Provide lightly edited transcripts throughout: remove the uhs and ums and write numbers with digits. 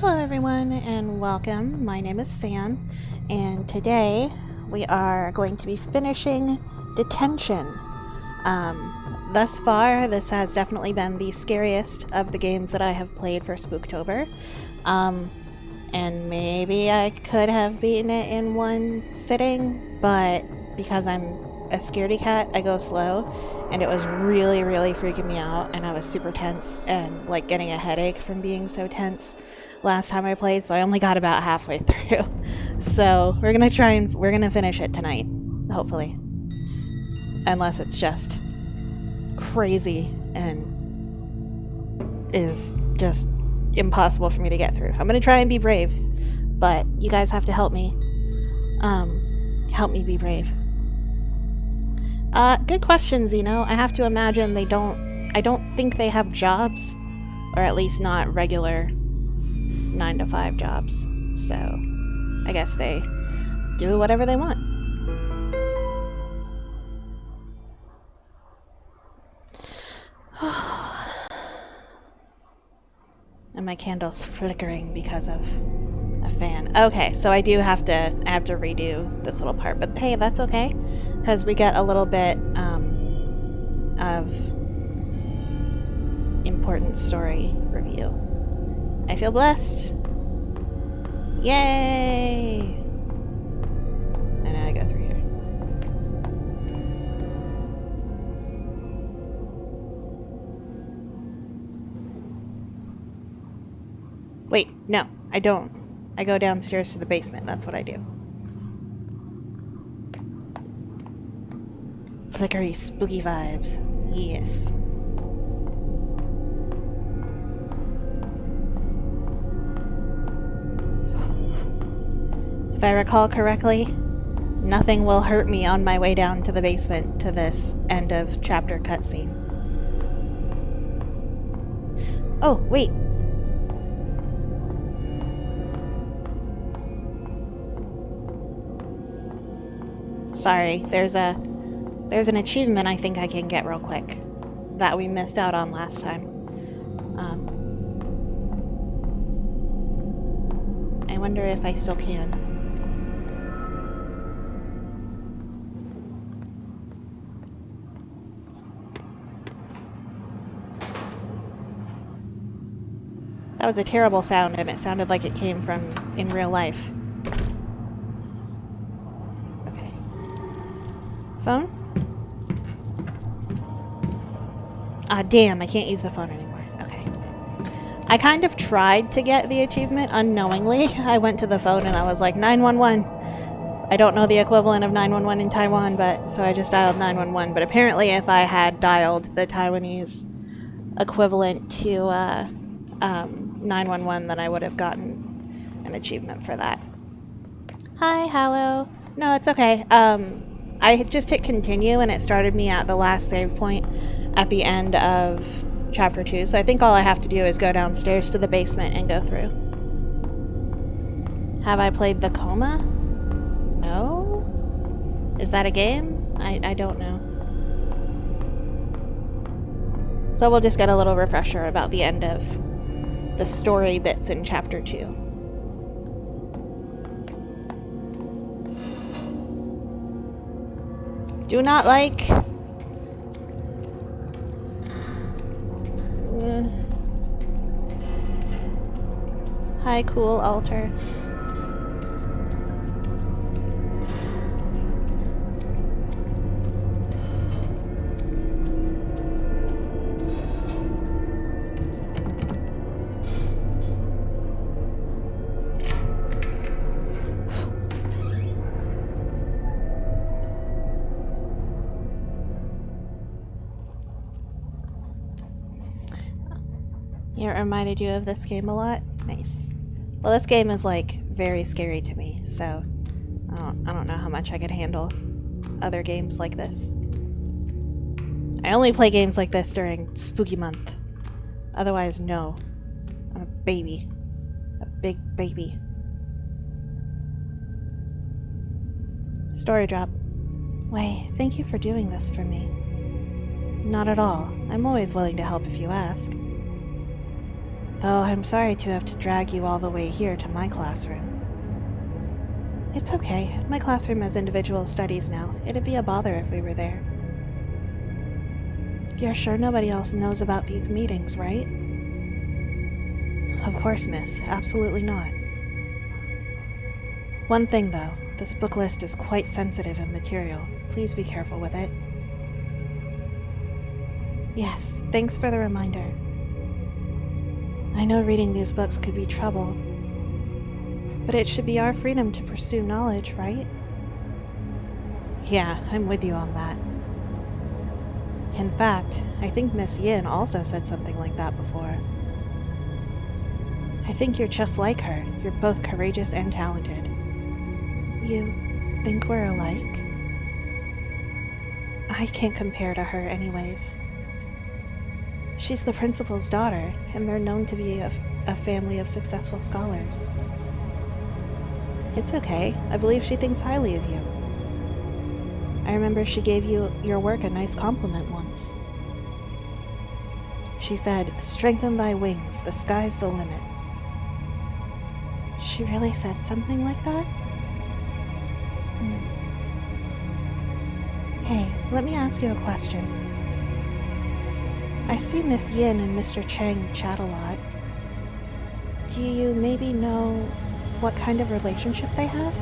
Hello everyone and welcome. My name is Sam and today we are going to be finishing Detention. Thus far this has definitely been the scariest of the games that I have played for Spooktober. And maybe I could have beaten it in one sitting, but because I'm a scaredy cat, I go slow, and it was really freaking me out, and I was super tense and like getting a headache from being so tense last time I played, so I only got about halfway through. So we're gonna finish it tonight, hopefully. Unless it's just crazy and is just impossible for me to get through. I'm gonna try and be brave, but you guys have to help me. Help me be brave. Good question, Zeno. I have to imagine I don't think they have jobs, or at least not regular 9-to-5 jobs. So, I guess they do whatever they want. And my candle's flickering because of a fan. Okay, so I have to redo this little part, but hey, that's okay, because we get a little bit of important story review. I feel blessed. Yay! And now I go through here. Wait, no, I don't. I go downstairs to the basement. That's what I do. Flickery, spooky vibes. Yes. If I recall correctly, nothing will hurt me on my way down to the basement to this end of chapter cutscene. Oh, wait. Sorry, there's an achievement I think I can get real quick that we missed out on last time. I wonder if I still can. That was a terrible sound, and it sounded like it came from in real life. Okay. Phone? Ah, damn, I can't use the phone anymore. Okay. I kind of tried to get the achievement unknowingly. I went to the phone and I was like, 911. I don't know the equivalent of 911 in Taiwan, but so I just dialed 911. But apparently if I had dialed the Taiwanese equivalent to 911, then I would have gotten an achievement for that. Hi, hello. No, it's okay. I just hit continue and it started me at the last save point at the end of chapter 2. So I think all I have to do is go downstairs to the basement and go through. Have I played The Coma? No? Is that a game? I don't know. So we'll just get a little refresher about the end of the story bits in chapter 2. Do not like. Hi, cool altar. It reminded you of this game a lot? Nice. Well, this game is like very scary to me, so I don't know how much I could handle other games like this. I only play games like this during spooky month. Otherwise, no. I'm a baby. A big baby. Story drop. Wei, thank you for doing this for me. Not at all. I'm always willing to help if you ask. Though I'm sorry to have to drag you all the way here to my classroom. It's okay. My classroom has individual studies now. It'd be a bother if we were there. You're sure nobody else knows about these meetings, right? Of course, miss. Absolutely not. One thing, though. This book list is quite sensitive and material. Please be careful with it. Yes, thanks for the reminder. I know reading these books could be trouble, but it should be our freedom to pursue knowledge, right? Yeah, I'm with you on that. In fact, I think Miss Yin also said something like that before. I think you're just like her. You're both courageous and talented. You think we're alike? I can't compare to her anyways. She's the principal's daughter, and they're known to be a family of successful scholars. It's okay. I believe she thinks highly of you. I remember she gave you your work a nice compliment once. She said, "Strengthen thy wings, the sky's the limit." She really said something like that? Hey, let me ask you a question. I see Miss Yin and Mr. Chang chat a lot. Do you maybe know what kind of relationship they have?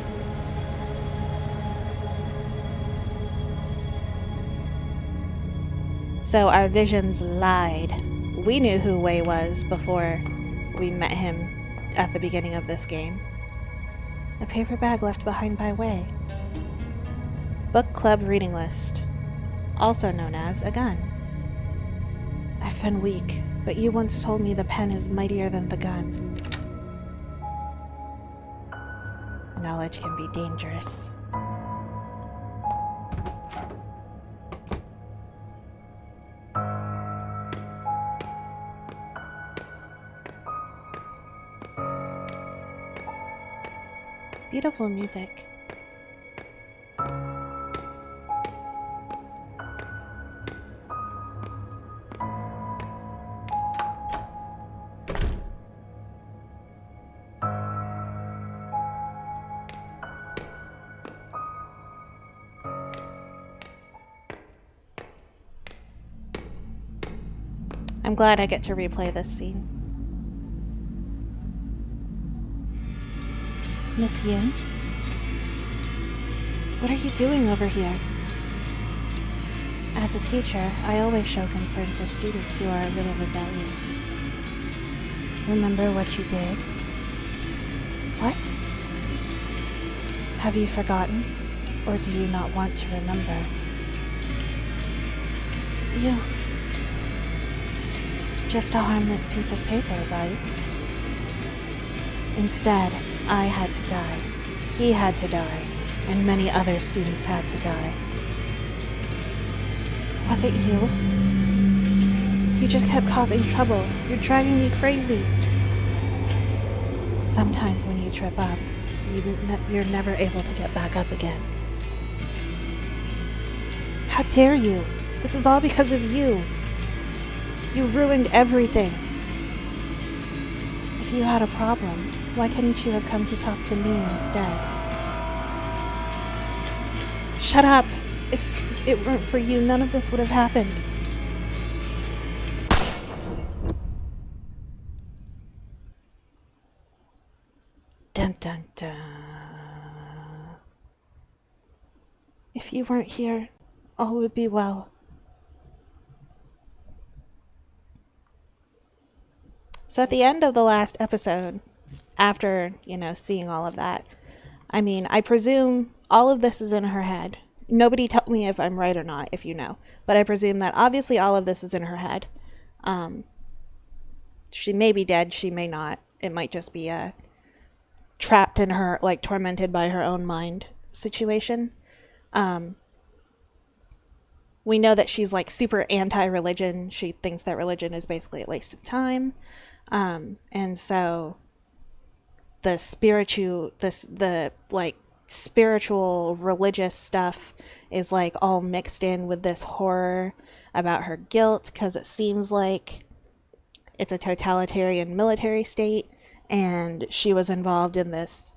So our visions lied. We knew who Wei was before we met him at the beginning of this game. A paper bag left behind by Wei. Book club reading list, also known as a gun. I've been weak, but you once told me the pen is mightier than the gun. Knowledge can be dangerous. Beautiful music. I'm glad I get to replay this scene. Miss Yin? What are you doing over here? As a teacher, I always show concern for students who are a little rebellious. Remember what you did? What? Have you forgotten? Or do you not want to remember? You... Just a harmless piece of paper, right? Instead, I had to die. He had to die. And many other students had to die. Was it you? You just kept causing trouble. You're driving me crazy. Sometimes when you trip up, you're never able to get back up again. How dare you? This is all because of you. You ruined everything. If you had a problem, why couldn't you have come to talk to me instead? Shut up! If it weren't for you, none of this would have happened. Dun dun dun. If you weren't here, all would be well. So at the end of the last episode, after, seeing all of that, I presume all of this is in her head. Nobody tell me if I'm right or not, if you know. But I presume that obviously all of this is in her head. She may be dead, she may not. It might just be a trapped in her, tormented by her own mind situation. We know that she's super anti-religion. She thinks that religion is basically a waste of time. And so the spiritual religious stuff is all mixed in with this horror about her guilt, because it seems like It's a totalitarian military state, and she was involved in this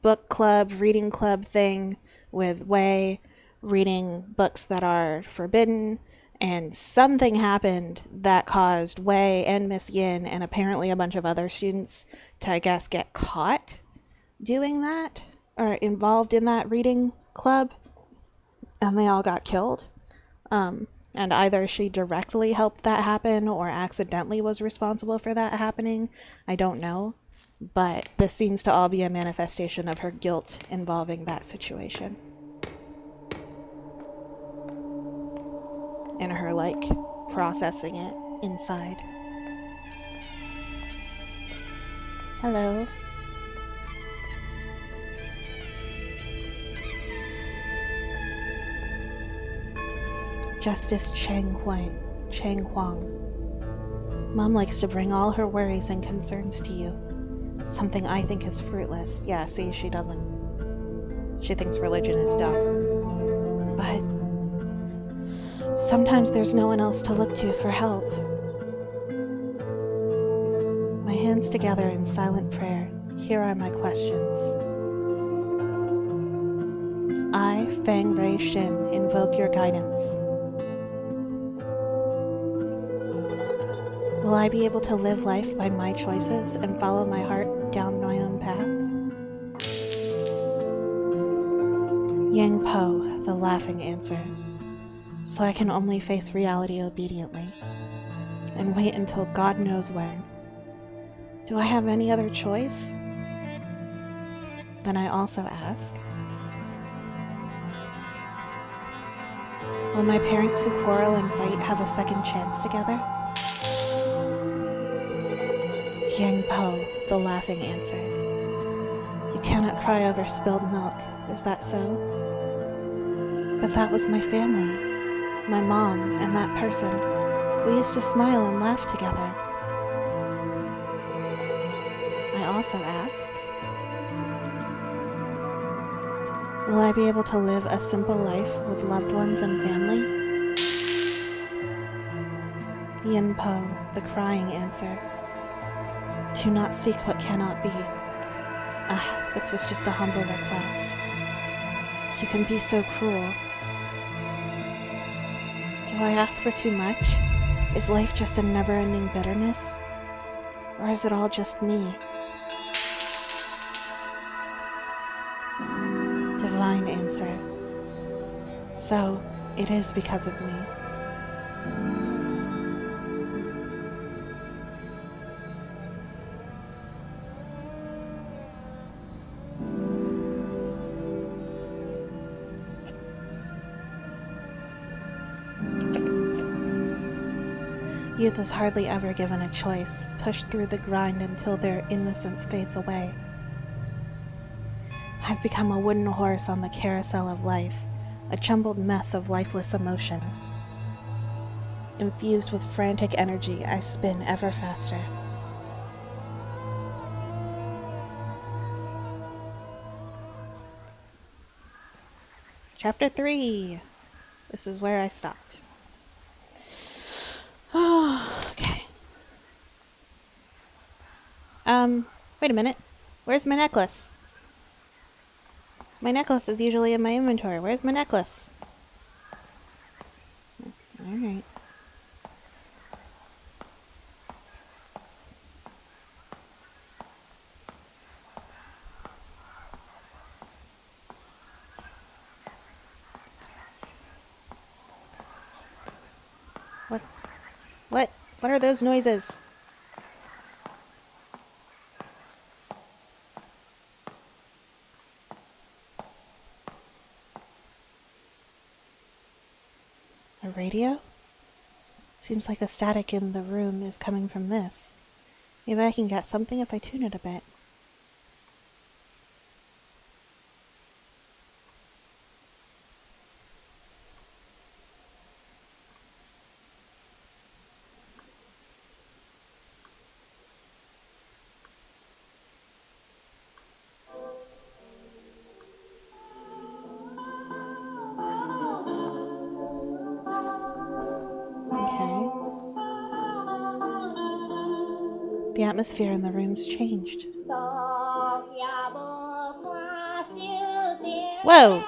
book club, reading club thing with Wei, reading books that are forbidden, and something happened that caused Wei and Miss Yin and apparently a bunch of other students to, I guess, get caught doing that or involved in that reading club, and they all got killed. And either she directly helped that happen or accidentally was responsible for that happening. I don't know. But this seems to all be a manifestation of her guilt involving that situation. And her, like, processing it inside. Hello. Justice Chang Huang. Mom likes to bring all her worries and concerns to you. Something I think is fruitless. Yeah, see, she doesn't. She thinks religion is dumb. But sometimes there's no one else to look to for help. My hands together in silent prayer. Here are my questions. I, Fang Rei Shin, invoke your guidance. Will I be able to live life by my choices and follow my heart down my own path? Yang Po, the laughing answer. So I can only face reality obediently, and wait until God knows when. Do I have any other choice? Then I also ask, will my parents who quarrel and fight have a second chance together? Yang Po, the laughing answer. You cannot cry over spilled milk, is that so? But that was my family, my mom and that person. We used to smile and laugh together. I also ask, will I be able to live a simple life with loved ones and family? Yin Po, the crying answer. Do not seek what cannot be. This was just a humble request. You can be so cruel. Do I ask for too much? Is life just a never-ending bitterness? Or is it all just me? Divine answer. So, it is because of me. Youth is hardly ever given a choice, pushed through the grind until their innocence fades away. I've become a wooden horse on the carousel of life, a jumbled mess of lifeless emotion. Infused with frantic energy, I spin ever faster. Chapter 3. This is where I stopped. Okay. Wait a minute. Where's my necklace? My necklace is usually in my inventory. Where's my necklace? Alright. What are those noises? A radio? Seems like the static in the room is coming from this. Maybe I can get something if I tune it a bit. Okay. atmosphere in the room's changed. Whoa!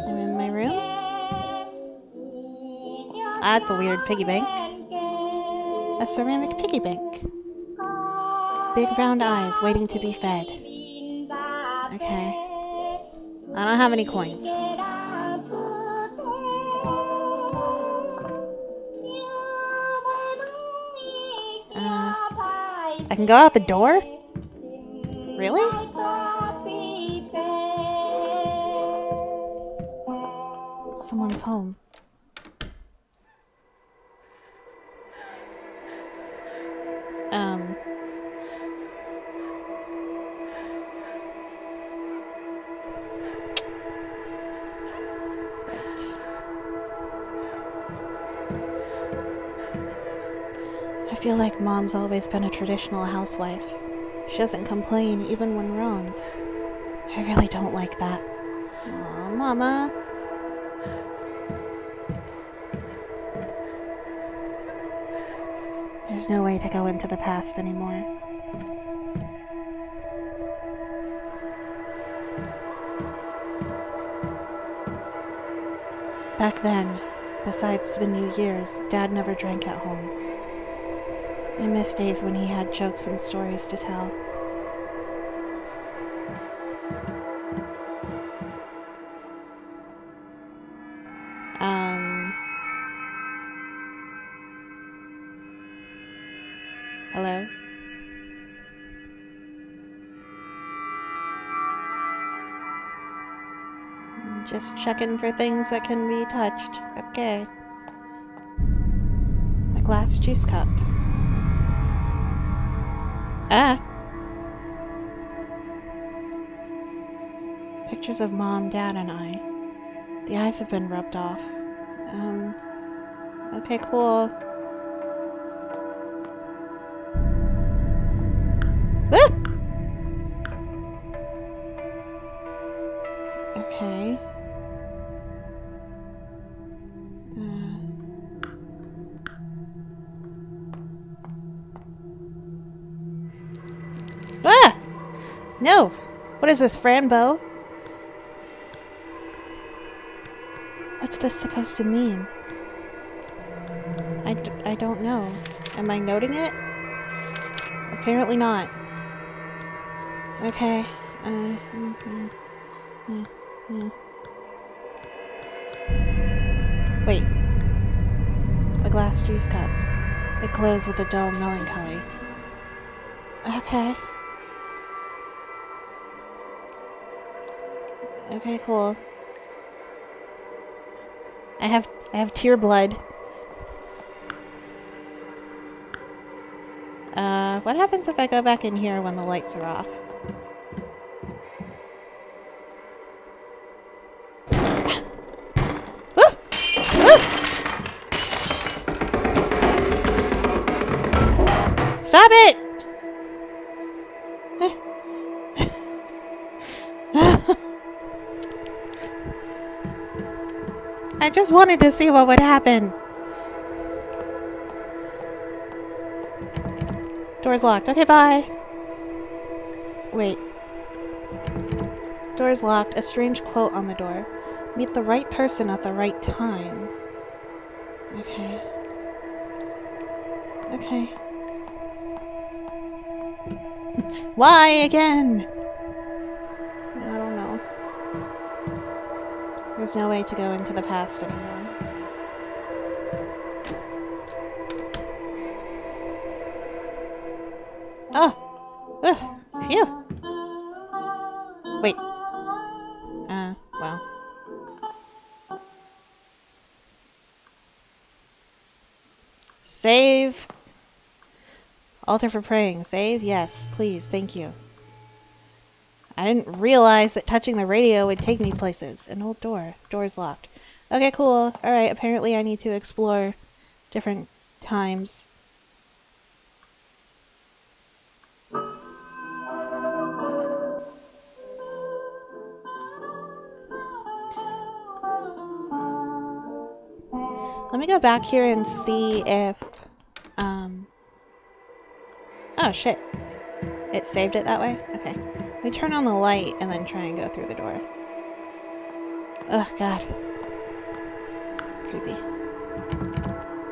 I'm in my room? That's a weird piggy bank. A ceramic piggy bank. Big round eyes waiting to be fed. Okay. I don't have any coins. I can go out the door? Really? Someone's home. Right. I feel like Mom's always been a traditional housewife. She doesn't complain even when wronged. I really don't like that. Aw, Mama. There's no way to go into the past anymore. Back then, besides the New Year's, Dad never drank at home. I miss days when he had jokes and stories to tell. Hello? Just checking for things that can be touched. Okay. A glass juice cup. Ah! Pictures of Mom, Dad, and I. The eyes have been rubbed off. Okay, cool. Ah! Okay. Ah! No! What is this, Franbo? What's this supposed to mean? I don't know. Am I noting it? Apparently not. Okay. Wait. A glass juice cup. It glows with a dull melancholy. Okay. Okay, cool. I have tear blood. What happens if I go back in here when the lights are off? Stop it! I just wanted to see what would happen. Door's locked. Okay, bye. Wait. Door's locked. A strange quote on the door. Meet the right person at the right time. Okay. Okay. Why again? I don't know. There's no way to go into the past anymore. Oh! Phew! Wait. Well. Save! Altar for praying. Save? Yes, please. Thank you. I didn't realize that touching the radio would take me places. An old door. Door's locked. Okay, cool. Alright, apparently I need to explore different times. Let me go back here and see if... Oh, shit. It saved it that way? Okay. Let me turn on the light and then try and go through the door. Oh, God. Creepy.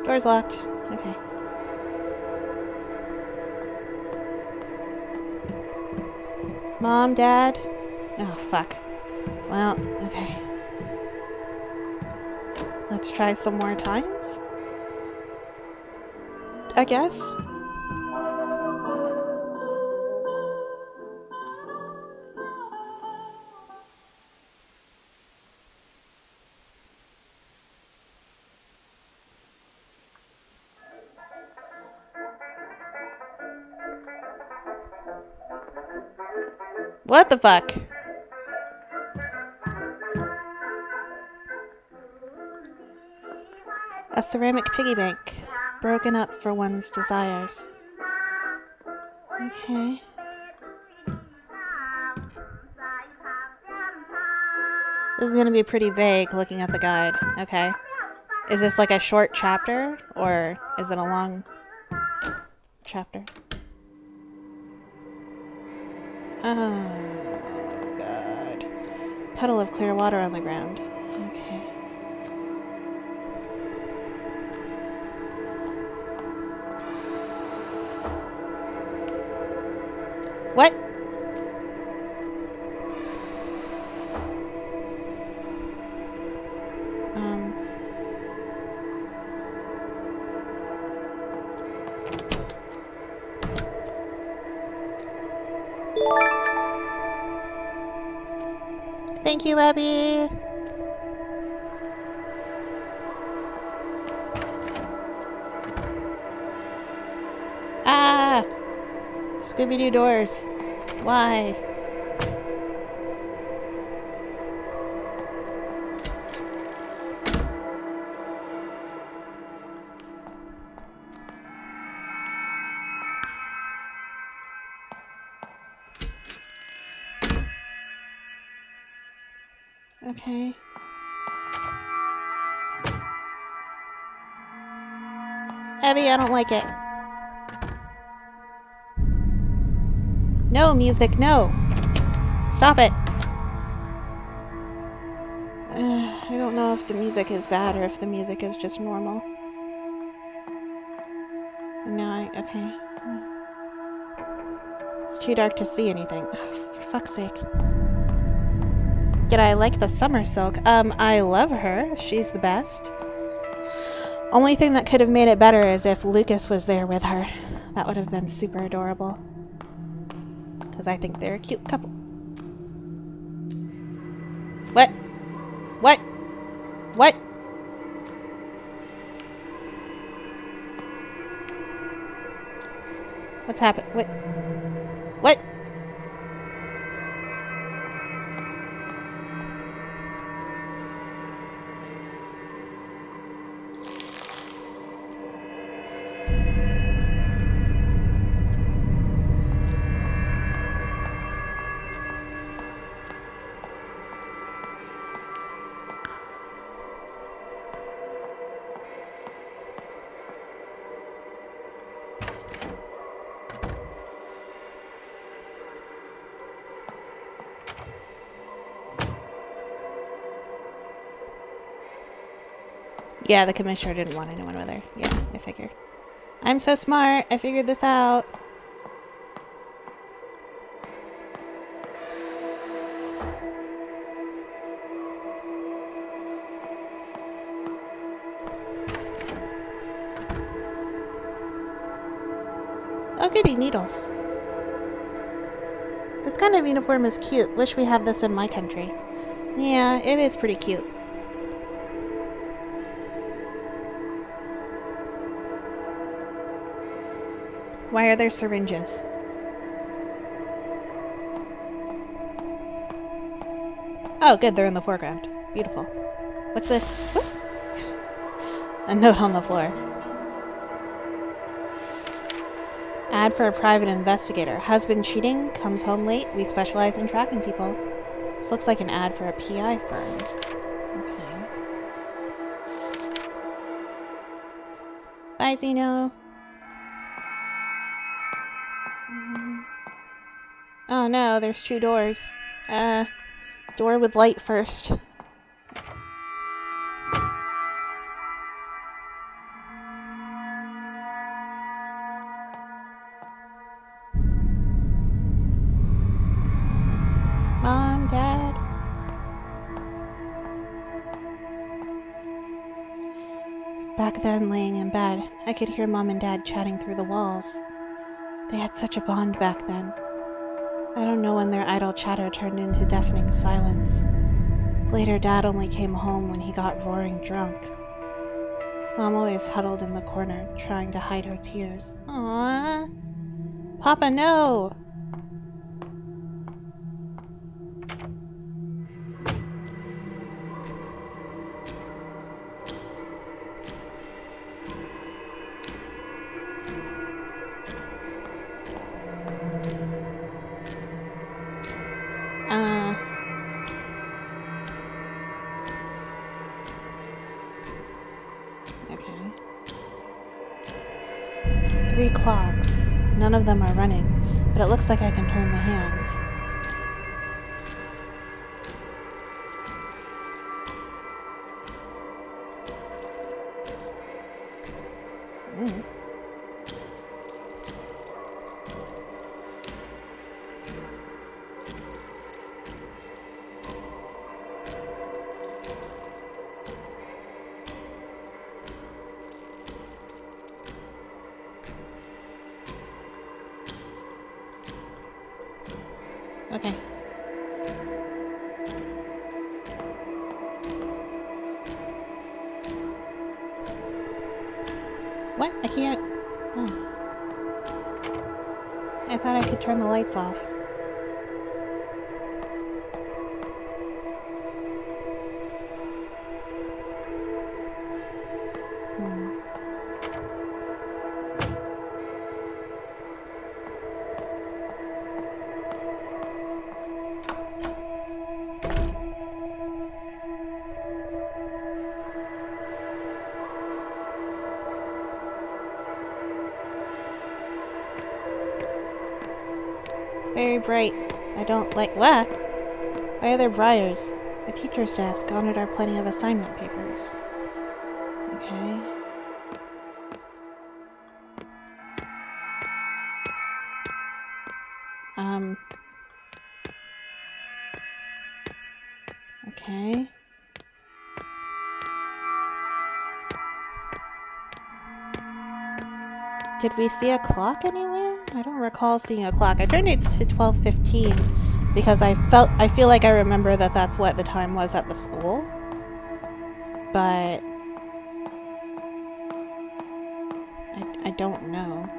Door's locked. Okay. Mom, Dad? Oh, fuck. Well, okay. Let's try some more times, I guess. What the fuck? A ceramic piggy bank, broken up for one's desires. Okay. This is gonna be pretty vague looking at the guide. Okay. Is this like a short chapter, or is it a long chapter? Oh, God. Puddle of clear water on the ground. Okay. What? Thank you, Abby. Ah! Scooby-Doo doors. Why? Okay. Abby, I don't like it. No, music, no! Stop it! I don't know if the music is bad or if the music is just normal. No, okay. It's too dark to see anything. Oh, for fuck's sake. Did I like the summer silk? I love her. She's the best. Only thing that could have made it better is if Lucas was there with her. That would have been super adorable. Because I think they're a cute couple. What? What? What? What's happened? What? What? Yeah, the commissioner didn't want anyone with her. Yeah, I figured. I'm so smart. I figured this out. Oh, goody, needles. This kind of uniform is cute. Wish we had this in my country. Yeah, it is pretty cute. Why are there syringes? Oh, good, they're in the foreground. Beautiful. What's this? Whoop. A note on the floor. Ad for a private investigator. Husband cheating, comes home late. We specialize in tracking people. This looks like an ad for a PI firm. Okay. Bye, Zeno. Oh no, there's 2 doors. Door with light first. Mom, Dad. Back then, laying in bed, I could hear Mom and Dad chatting through the walls. They had such a bond back then. I don't know when their idle chatter turned into deafening silence. Later, Dad only came home when he got roaring drunk. Mom always huddled in the corner, trying to hide her tears. Aww. Papa, no! Okay. 3 clocks. None of them are running, but it looks like I can turn the hands. Okay. What? I can't... Oh. I thought I could turn the lights off. Very bright. I don't like... What? Why are there briars? The teacher's desk on it are plenty of assignment papers. Okay. Okay. Did we see a clock anywhere? I don't recall seeing a clock. I turned it to 12:15 because I feel like I remember that that's what the time was at the school. But I don't know.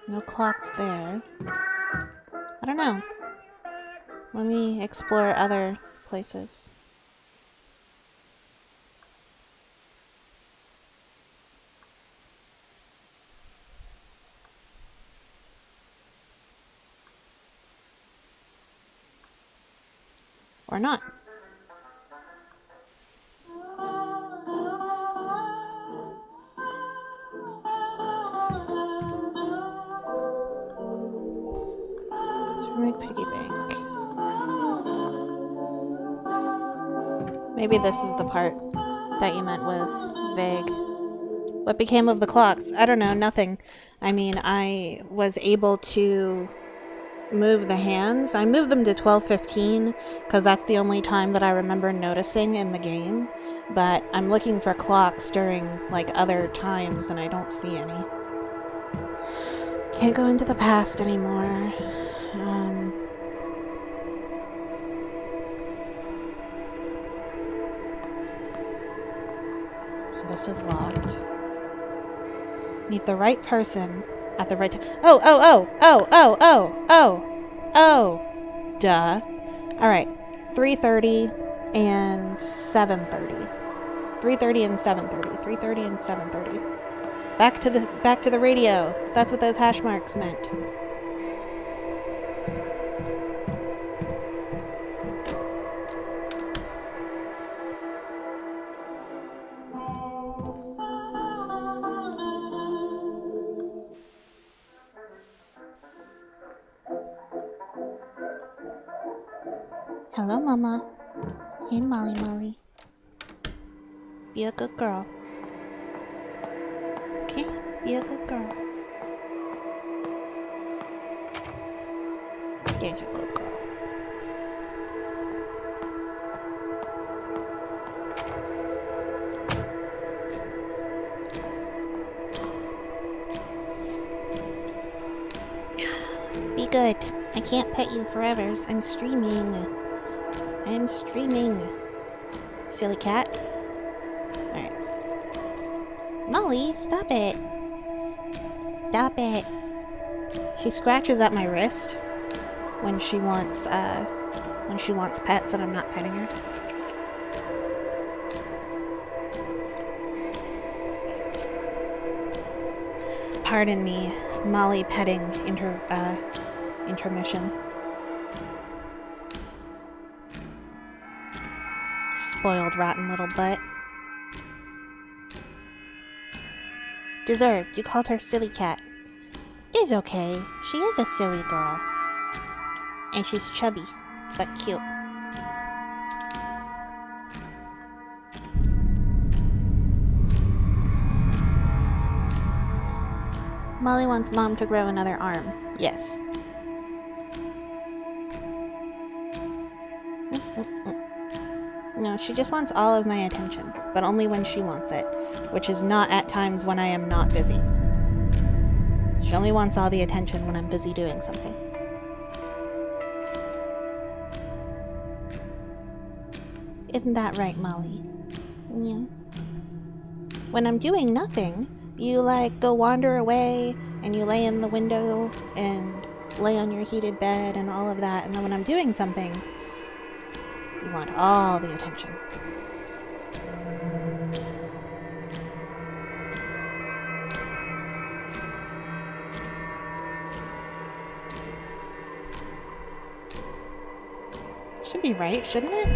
No clocks there. I don't know. Let me explore other places. Or not. Ceramic piggy bank. Maybe this is the part that you meant was vague. What became of the clocks? I don't know, nothing. I mean, I was able to move the hands. I moved them to 12:15 because that's the only time that I remember noticing in the game. But I'm looking for clocks during like other times and I don't see any. Can't go into the past anymore. this is locked. Meet the right person at the right time. Oh! Duh. Alright. 3:30 and 7:30. 3:30 and 7:30. 3:30 and 7:30. Back to the radio. That's what those hash marks meant. Hello, Mama. Hey, Molly. Be a good girl. Okay? Be a good girl. There's a good girl. Be good. I can't pet you forever. I'm streaming. Silly cat. Alright. Molly, stop it. Stop it. She scratches at my wrist when she wants pets and I'm not petting her. Pardon me, Molly petting intermission. Spoiled, rotten little butt. Deserved. You called her silly cat. It's okay. She is a silly girl. And she's chubby, but cute. Molly wants Mom to grow another arm. Yes. No, she just wants all of my attention, but only when she wants it, which is not at times when I am not busy. She only wants all the attention when I'm busy doing something. Isn't that right, Molly? Yeah. When I'm doing nothing, you go wander away and you lay in the window and lay on your heated bed and all of that, and then when I'm doing something, you want all the attention. Should be right, shouldn't it?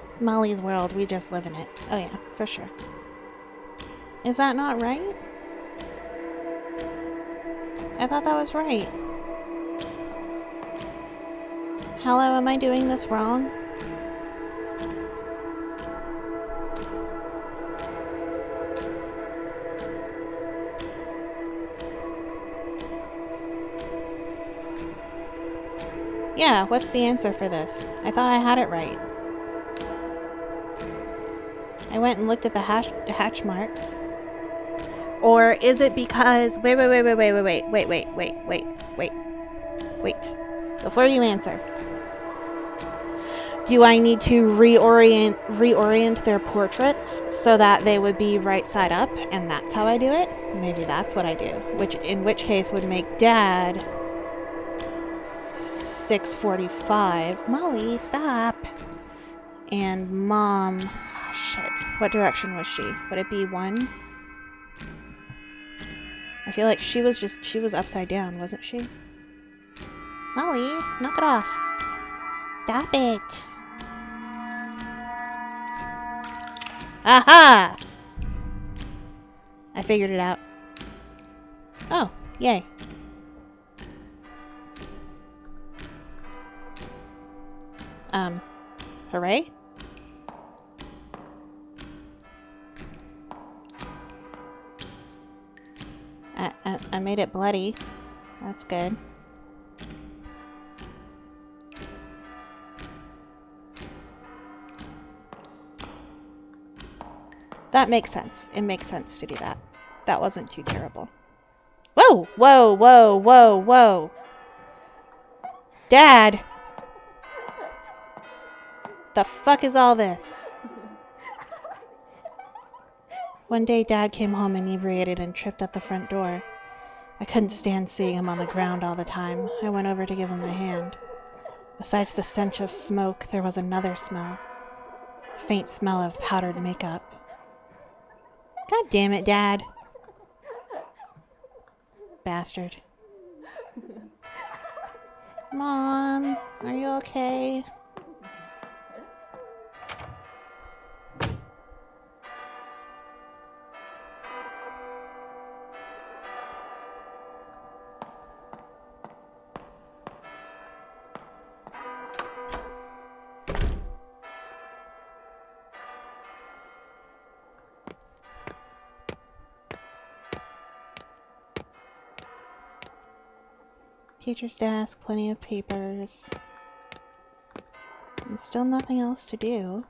It's Molly's world, we just live in it. Oh yeah, for sure. Is that not right? I thought that was right. Hello, am I doing this wrong? Yeah, what's the answer for this? I thought I had it right. I went and looked at the hatch marks. Or is it because... Wait. Before you answer. Do I need to reorient their portraits so that they would be right side up, and that's how I do it? Maybe that's what I do. In which case would make Dad 6:45. Molly, stop. And Mom... Oh, shit. What direction was she? Would it be 1? I feel like she was upside down, wasn't she? Molly, knock it off. Stop it. Aha! I figured it out. Oh, yay. Hooray? I made it bloody. That's good. That makes sense. It makes sense to do that. That wasn't too terrible. Whoa! Whoa! Whoa! Whoa! Whoa! Dad! The fuck is all this? One day, Dad came home inebriated and tripped at the front door. I couldn't stand seeing him on the ground all the time. I went over to give him a hand. Besides the stench of smoke, there was another smell. A faint smell of powdered makeup. God damn it, Dad. Bastard. Mom, are you okay? Teacher's desk, plenty of papers. And still nothing else to do.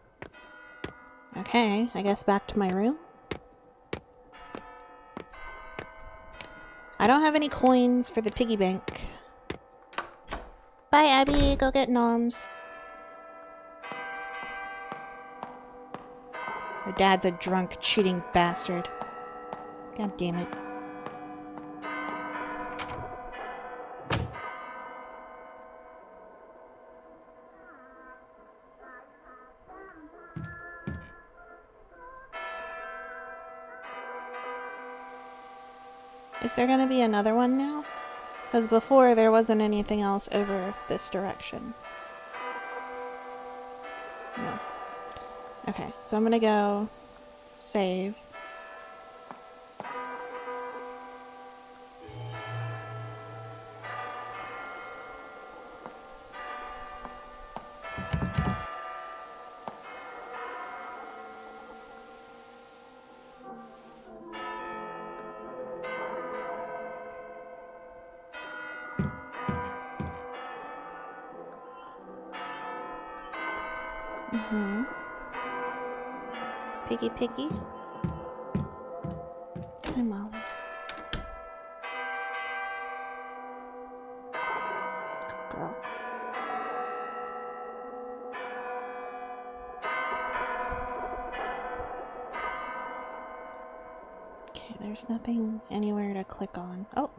Okay, I guess back to my room. I don't have any coins for the piggy bank. Bye, Abby. Go get noms. Her dad's a drunk, cheating bastard. God damn it. Is there gonna be another one now? Because before there wasn't anything else over this direction. No. Okay, so I'm gonna go save. Piggy piggy. Hi, Molly. Good girl. Okay, there's nothing anywhere to click on. Oh!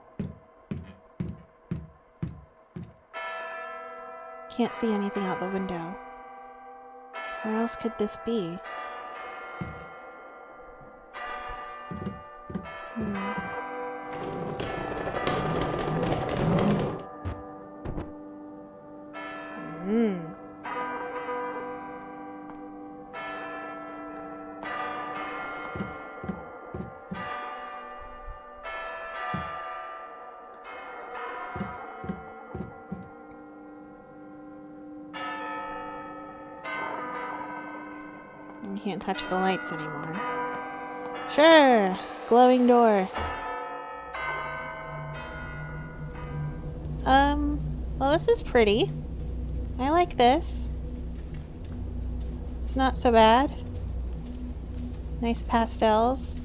Can't see anything out the window. Where else could this be? You can't touch the lights anymore. Sure! Glowing door. Well, this is pretty. I like this. It's not so bad. Nice pastels.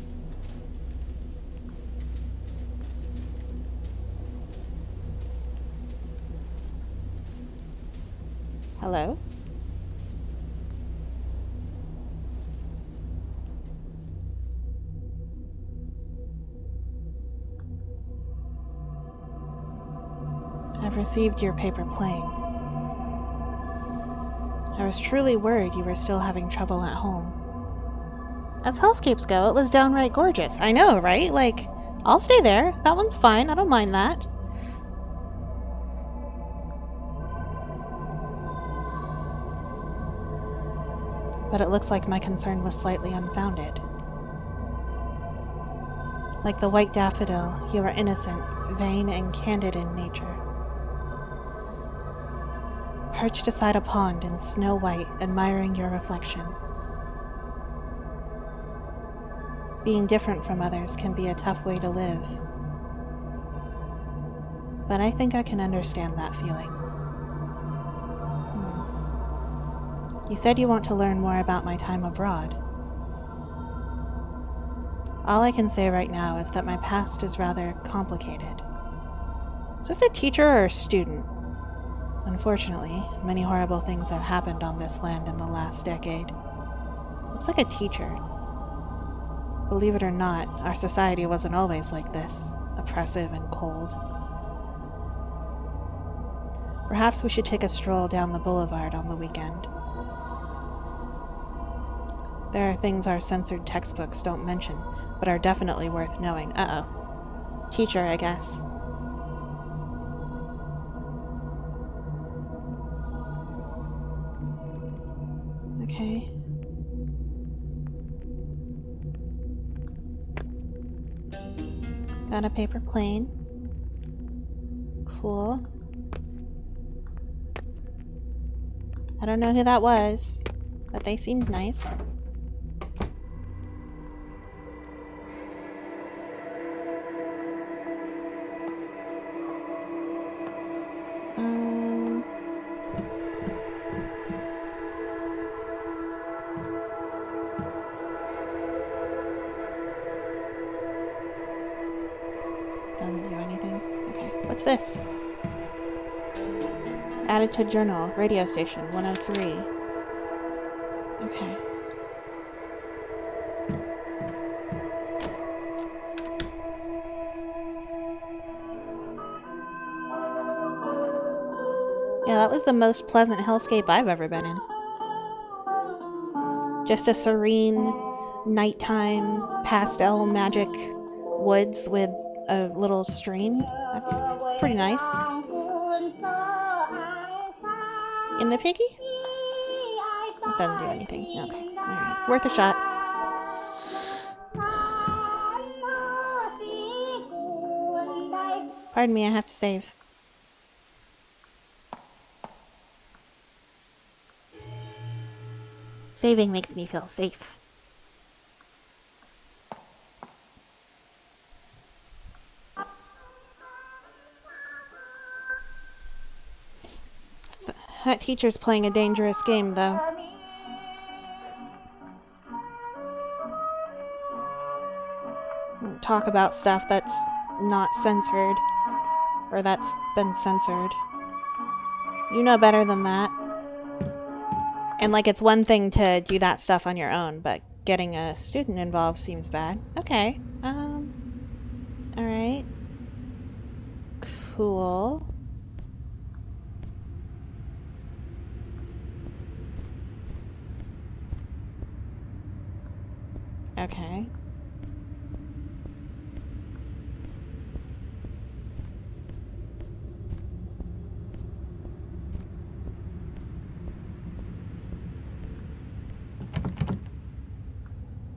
Hello? I've received your paper plane. I was truly worried you were still having trouble at home. As hellscapes go, it was downright gorgeous. I know, right? Like, I'll stay there. That one's fine. I don't mind that. But it looks like my concern was slightly unfounded. Like the white daffodil, you are innocent, vain, and candid in nature. Perched beside a pond in snow white, admiring your reflection. Being different from others can be a tough way to live. but I think I can understand that feeling. You said you want to learn more about my time abroad. All I can say right now is that my past is rather complicated. Is this a teacher or a student? Unfortunately, many horrible things have happened on this land in the last decade. Looks like a teacher. Believe it or not, our society wasn't always like this, oppressive and cold. Perhaps we should take a stroll down the boulevard on the weekend. There are things our censored textbooks don't mention, but are definitely worth knowing. Uh-oh. Teacher, I guess. Okay. Got a paper plane. Cool. I don't know who that was, but they seemed nice. Doesn't do anything. Okay, what's this? Added to journal, radio station, 103. Okay. Yeah, that was the most pleasant hellscape I've ever been in. Just a serene, nighttime, pastel magic woods with a little stream. That's pretty nice. In the piggy? It doesn't do anything. Okay. Alright. Worth a shot. Pardon me, I have to save. Saving makes me feel safe. That teacher's playing a dangerous game, though. Talk about stuff that's not censored. Or that's been censored. You know better than that. And, like, it's one thing to do that stuff on your own, but getting a student involved seems bad. Okay. Alright. Cool. Okay.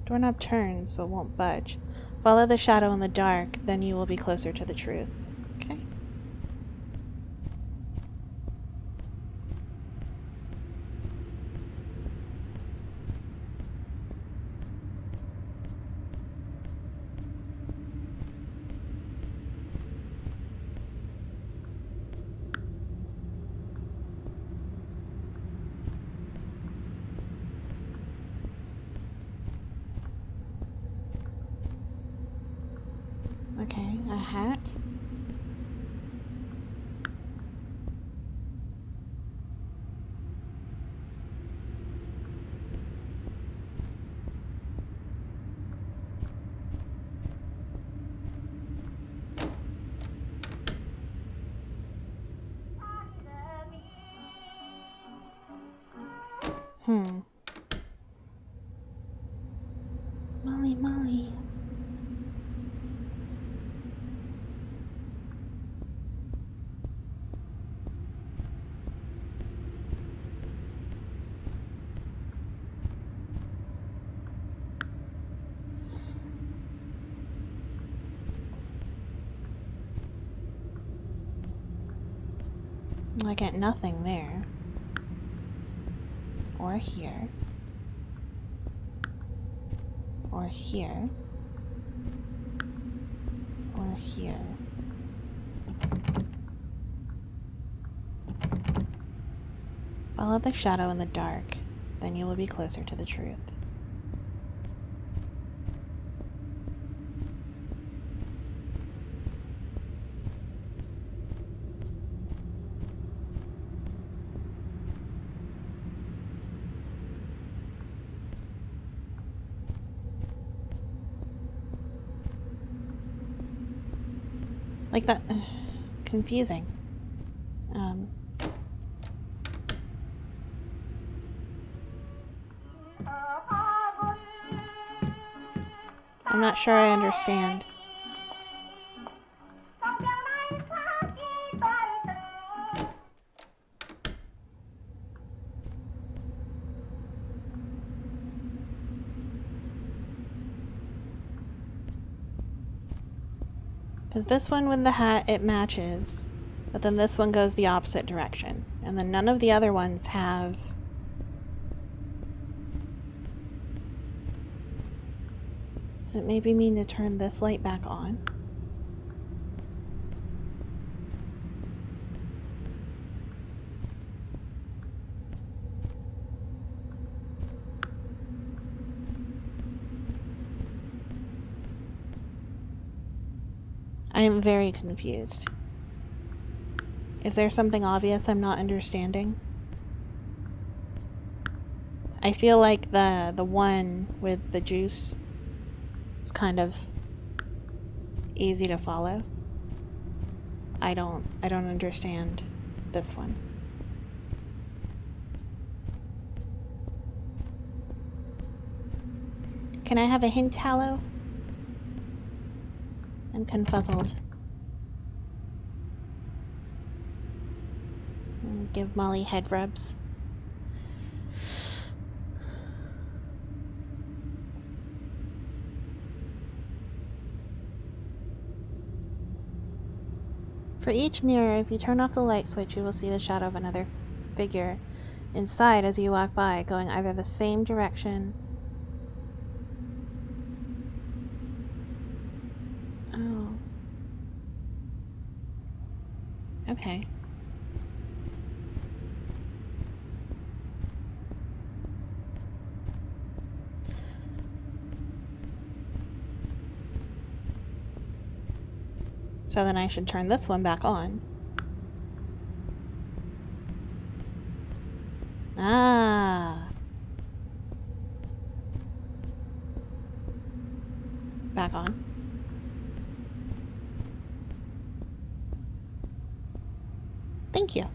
Doorknob turns, but won't budge. Follow the shadow in the dark, then you will be closer to the truth. Okay. Okay, a hat. Molly. I get nothing there. Or here. Or here. Or here. Follow the shadow in the dark, then you will be closer to the truth. Like that. Confusing. I'm not sure I understand. Because this one with the hat, it matches. But then this one goes the opposite direction. And then none of the other ones have... Does it maybe mean to turn this light back on? I am very confused. Is there something obvious I'm not understanding? I feel like the one with the juice is kind of easy to follow. I don't understand this one. Can I have a hint, Hallow? I'm confuzzled. Give Molly head rubs. For each mirror, if you turn off the light switch, you will see the shadow of another figure inside as you walk by, going either the same direction. Oh. Okay. So then I should turn this one back on. Ah. Back on. Thank you.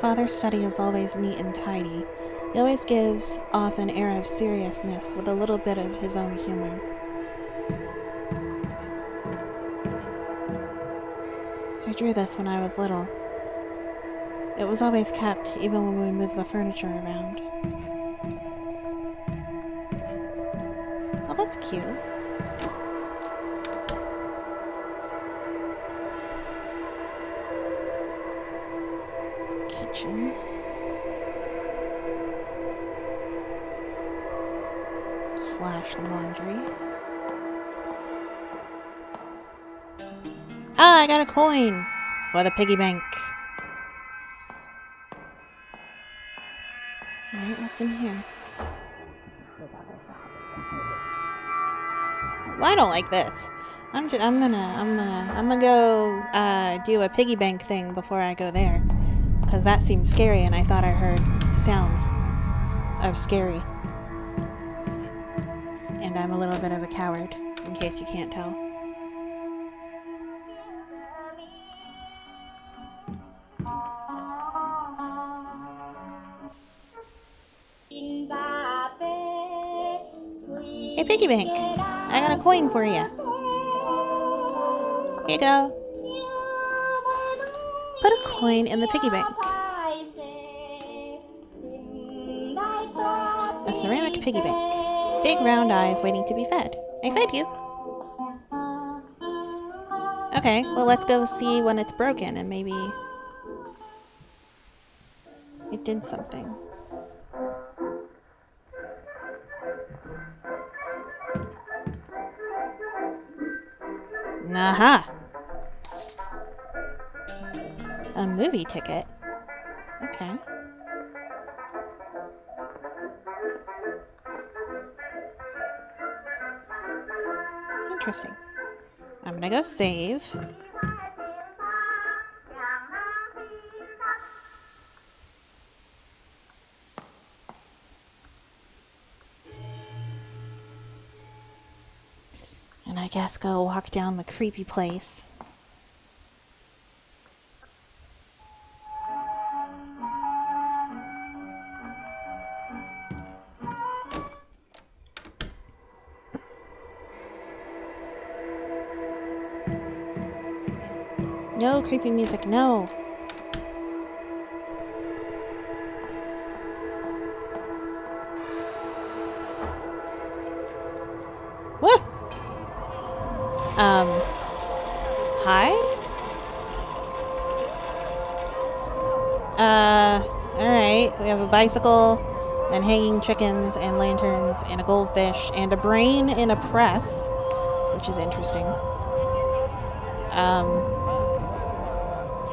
Father's study is always neat and tidy. He always gives off an air of seriousness with a little bit of his own humor. I drew this when I was little. It was always kept, even when we moved the furniture around. Oh, that's cute. Kitchen. Slash laundry. Ah, I got a coin for the piggy bank. Alright, what's in here? Well, I don't like this. I'm gonna go do a piggy bank thing before I go there, because that seems scary, and I thought I heard sounds of scary. And I'm a little bit of a coward, in case you can't tell. Hey, piggy bank! I got a coin for you. Here you go. Put a coin in the piggy bank. A ceramic piggy bank. Big round eyes waiting to be fed. I fed you. Okay, well let's go see when it's broken and maybe It did something. Aha! A movie ticket. Okay. Interesting. I'm gonna go save. And I guess go walk down the creepy place. No creepy music, no. Woo! Hi? Alright. We have a bicycle, and hanging chickens, and lanterns, and a goldfish, and a brain in a press, which is interesting.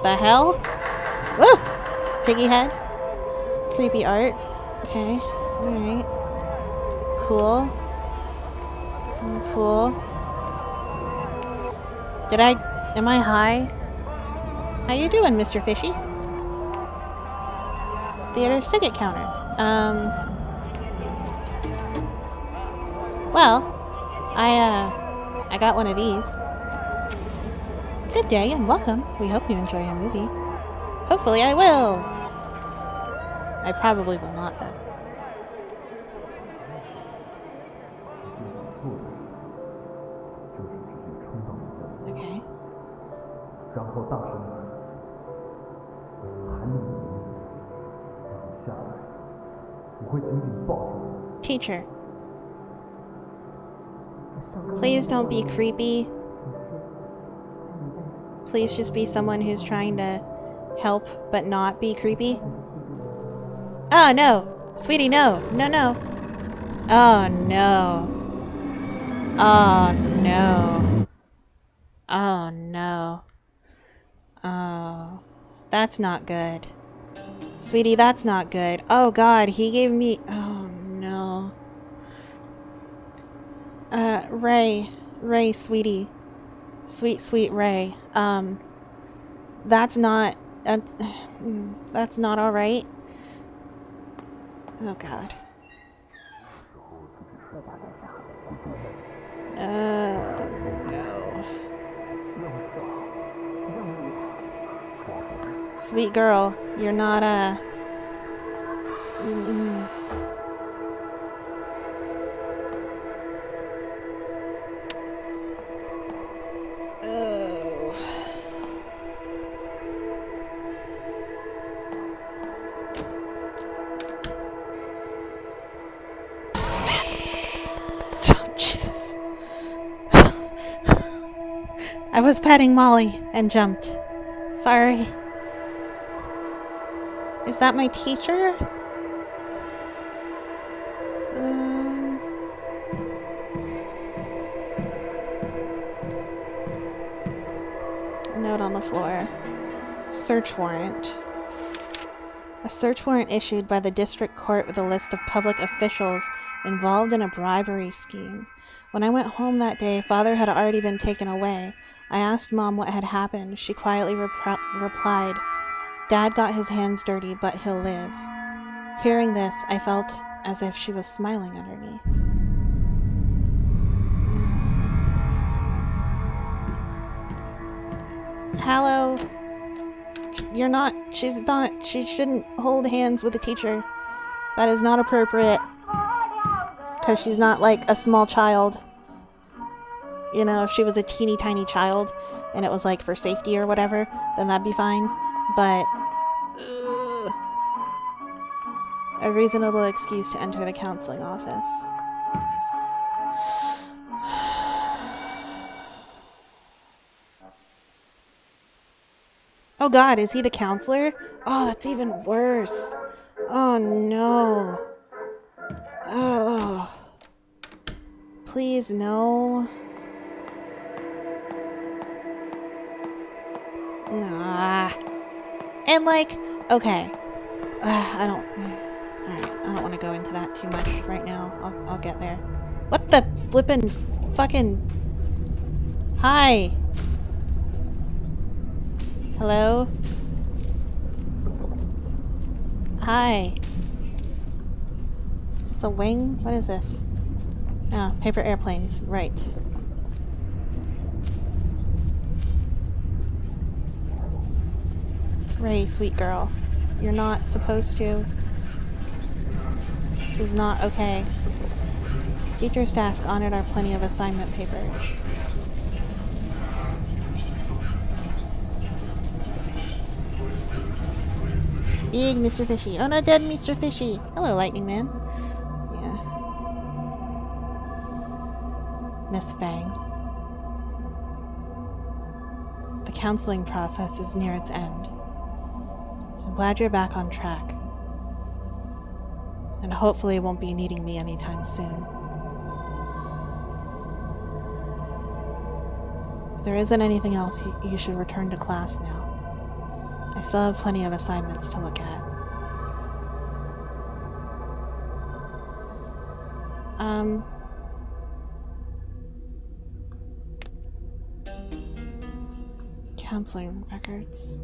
The hell? Woo! Piggy head. Creepy art. Okay. Alright. Cool. Cool. Am I high? How you doing, Mr. Fishy? Theater's ticket counter. Well, I got one of these. Good day and welcome. We hope you enjoy your movie. Hopefully I will. I probably will not, though. Okay. Teacher. Please don't be creepy. Please just be someone who's trying to help but not be creepy. Oh, no. Sweetie, no. No, no. Oh, no. Oh, no. Oh, no. Oh. That's not good. Sweetie, that's not good. Oh, God, he gave me... Oh, no. Ray. Ray, sweetie. Sweet, sweet Ray. That's not... That's not alright. Oh, God. No. Sweet girl, you're not, Oh. Jesus. I was petting Molly and jumped. Sorry. Is that my teacher? Note on the floor. Search warrant. A search warrant issued by the district court with a list of public officials involved in a bribery scheme. When I went home that day, Father had already been taken away. I asked Mom what had happened. She quietly replied, "Dad got his hands dirty, but he'll live." Hearing this, I felt as if she was smiling underneath. Hallow, she shouldn't hold hands with a teacher. That is not appropriate. Because she's not like a small child. You know, if she was a teeny tiny child and it was like for safety or whatever, then that'd be fine. But a reasonable excuse to enter the counseling office. Oh God, is he the counselor? Oh, that's even worse. Oh no. Oh. Please, no. Ah. And like, okay. I don't. Alright, I don't want to go into that too much right now. I'll get there. What the flippin' fucking. Hi. Hello? Hi. Is this a wing? What is this? Oh, paper airplanes. Right. Ray, sweet girl. You're not supposed to. This is not okay. Teacher's task honored our plenty of assignment papers. Big Mr. Fishy. Oh no, dead Mr. Fishy. Hello, Lightning Man. Yeah. Miss Fang. The counseling process is near its end. I'm glad you're back on track. And hopefully won't be needing me anytime soon. If there isn't anything else, you should return to class now. I still have plenty of assignments to look at. Counseling records.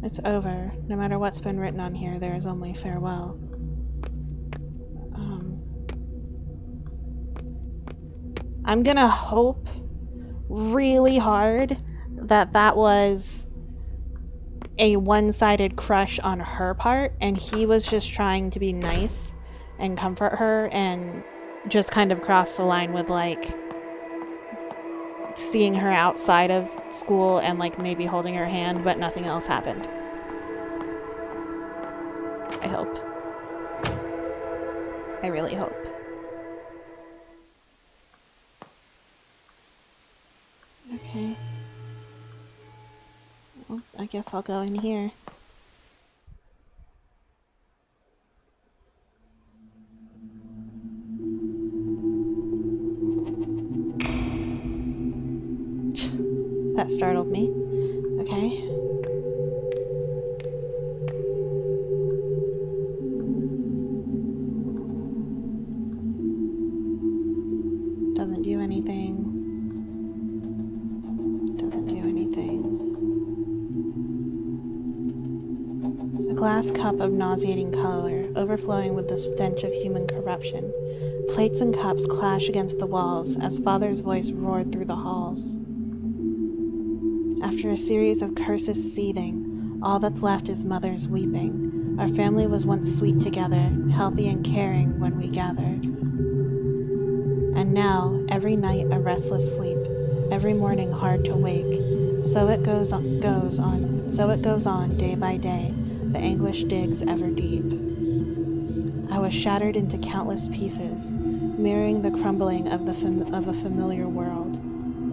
It's over. No matter what's been written on here, there is only farewell. I'm gonna hope really hard that that was a one-sided crush on her part and he was just trying to be nice and comfort her and just kind of cross the line with like seeing her outside of school and like maybe holding her hand, but nothing else happened. I hope. I really hope. Okay. Well, I guess I'll go in here. That startled me. Okay. Doesn't do anything. Doesn't do anything. A glass cup of nauseating color, overflowing with the stench of human corruption. Plates and cups clash against the walls as Father's voice roared through the halls. After a series of curses seething, all that's left is Mother's weeping. Our family was once sweet together, healthy and caring when we gathered. And now, every night a restless sleep, every morning hard to wake. So it goes on, day by day, the anguish digs ever deep. I was shattered into countless pieces, mirroring the crumbling of a familiar world.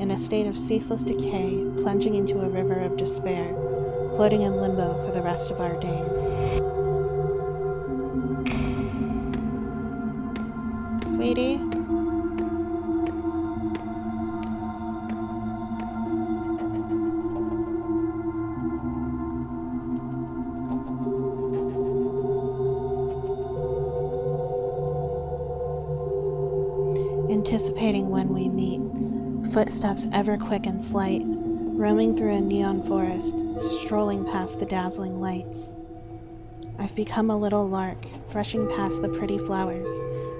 In a state of ceaseless decay, plunging into a river of despair, floating in limbo for the rest of our days. Sweetie? Anticipating when we meet, footsteps ever quick and slight, roaming through a neon forest, strolling past the dazzling lights. I've become a little lark, brushing past the pretty flowers,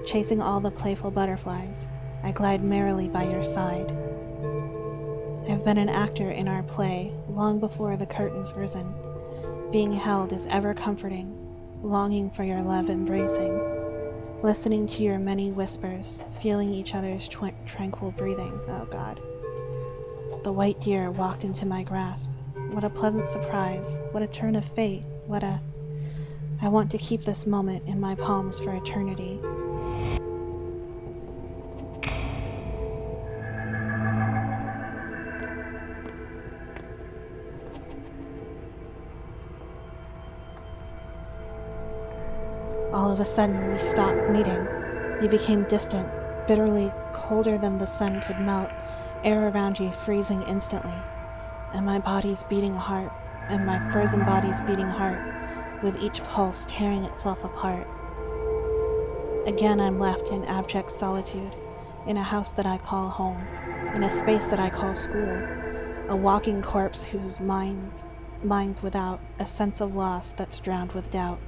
chasing all the playful butterflies. I glide merrily by your side. I've been an actor in our play, long before the curtain's risen. Being held is ever comforting, longing for your love embracing, listening to your many whispers, feeling each other's tranquil breathing. Oh God. The white deer walked into my grasp. What a pleasant surprise. What a turn of fate. I want to keep this moment in my palms for eternity. All of a sudden, we stopped meeting. You became distant, bitterly colder than the sun could melt, air around you freezing instantly. And my body's beating heart, and my frozen body's beating heart, with each pulse tearing itself apart. Again, I'm left in abject solitude, in a house that I call home, in a space that I call school, a walking corpse whose mind's without, a sense of loss that's drowned with doubt.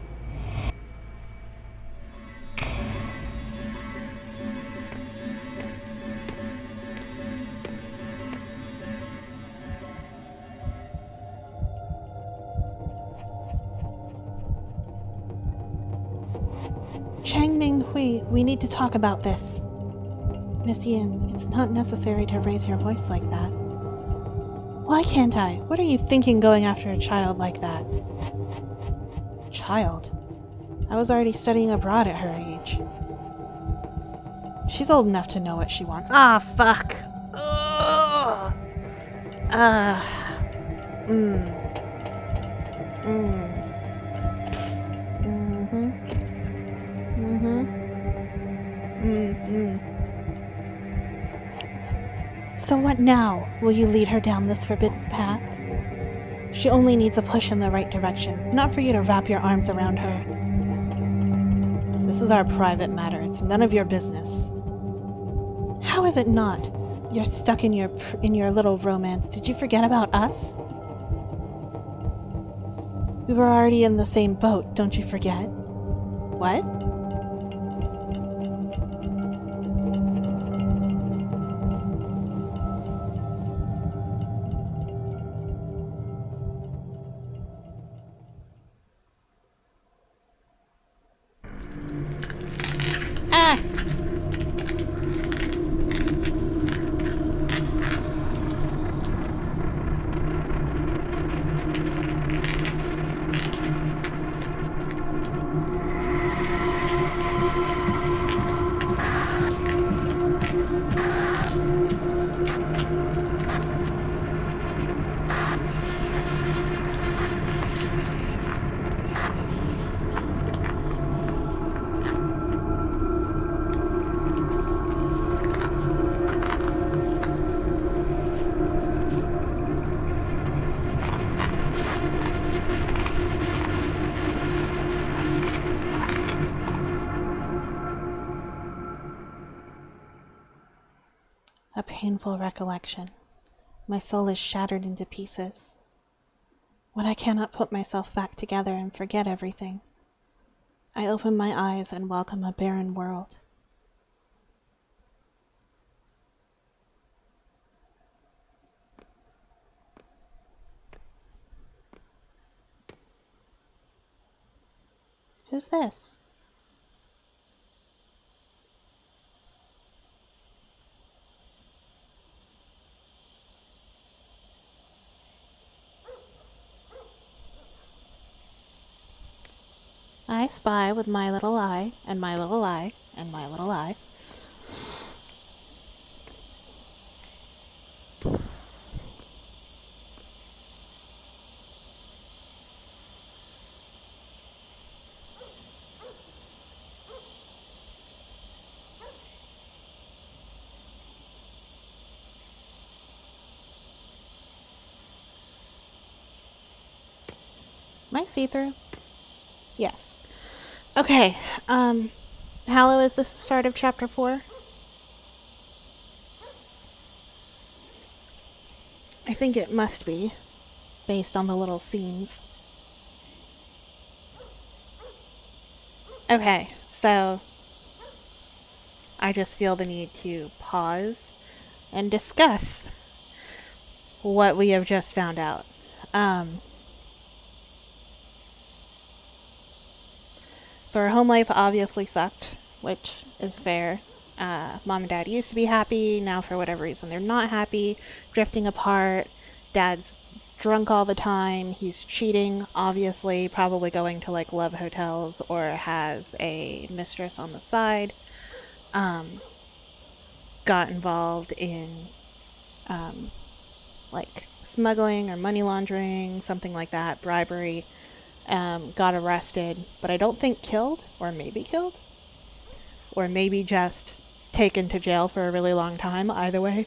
Changming Hui, we need to talk about this. Miss Yin, it's not necessary to raise your voice like that. Why can't I? What are you thinking going after a child like that? Child? I was already studying abroad at her age. She's old enough to know what she wants. Ah, fuck! Ugh. So what now? Will you lead her down this forbidden path? She only needs a push in the right direction, not for you to wrap your arms around her. This is our private matter. It's none of your business. How is it not? You're stuck in your little romance. Did you forget about us? We were already in the same boat, don't you forget? What? Ah! A painful recollection. My soul is shattered into pieces. When I cannot put myself back together and forget everything, I open my eyes and welcome a barren world. Who's this? I spy with my little eye, and my little eye, and my little eye. Am I see-through? Yes. Okay, Hallow, is this the start of chapter 4? I think it must be, based on the little scenes. Okay, so I just feel the need to pause and discuss what we have just found out. So our home life obviously sucked, which is fair. Mom and dad used to be happy. Now, for whatever reason, they're not happy, drifting apart. Dad's drunk all the time. He's cheating, obviously, probably going to like love hotels or has a mistress on the side. Got involved in like smuggling or money laundering, something like that, bribery. got arrested, but I don't think killed, or maybe just taken to jail for a really long time. Either way,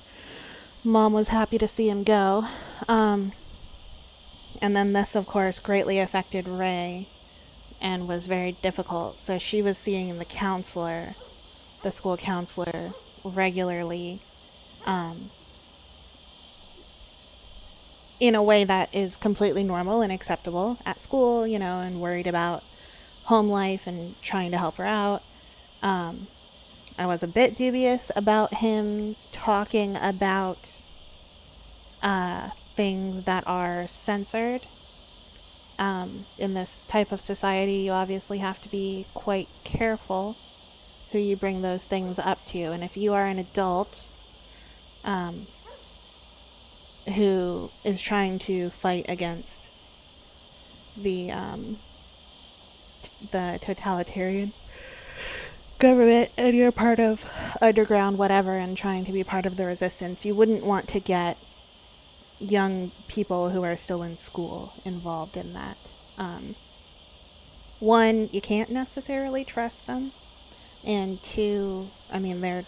Mom was happy to see him go. And then this, of course, greatly affected Ray and was very difficult. So she was seeing the school counselor, regularly, in a way that is completely normal and acceptable at school, and worried about home life and trying to help her out. I was a bit dubious about him talking about things that are censored. In this type of society, you obviously have to be quite careful who you bring those things up to. And if you are an adult who is trying to fight against the totalitarian government, and you're part of underground whatever and trying to be part of the resistance, you wouldn't want to get young people who are still in school involved in that. One, you can't necessarily trust them, and two, I mean, they're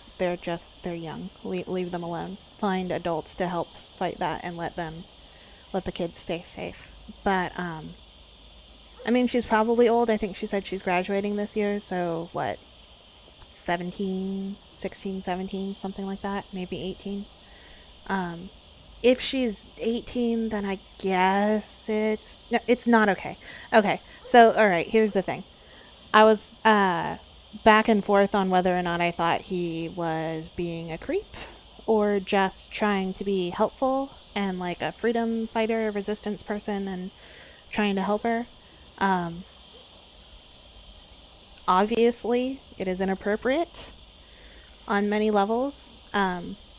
young. Leave them alone. Find adults to help fight that and let the kids stay safe. But I mean, she's probably old. I think she said she's graduating this year, so what, 16, 17, something like that, maybe 18. If she's 18, then I guess it's not okay. Okay, so, alright, here's the thing. I was back and forth on whether or not I thought he was being a creep or just trying to be helpful and like a freedom fighter, resistance person, and trying to help her. Obviously, it is inappropriate on many levels.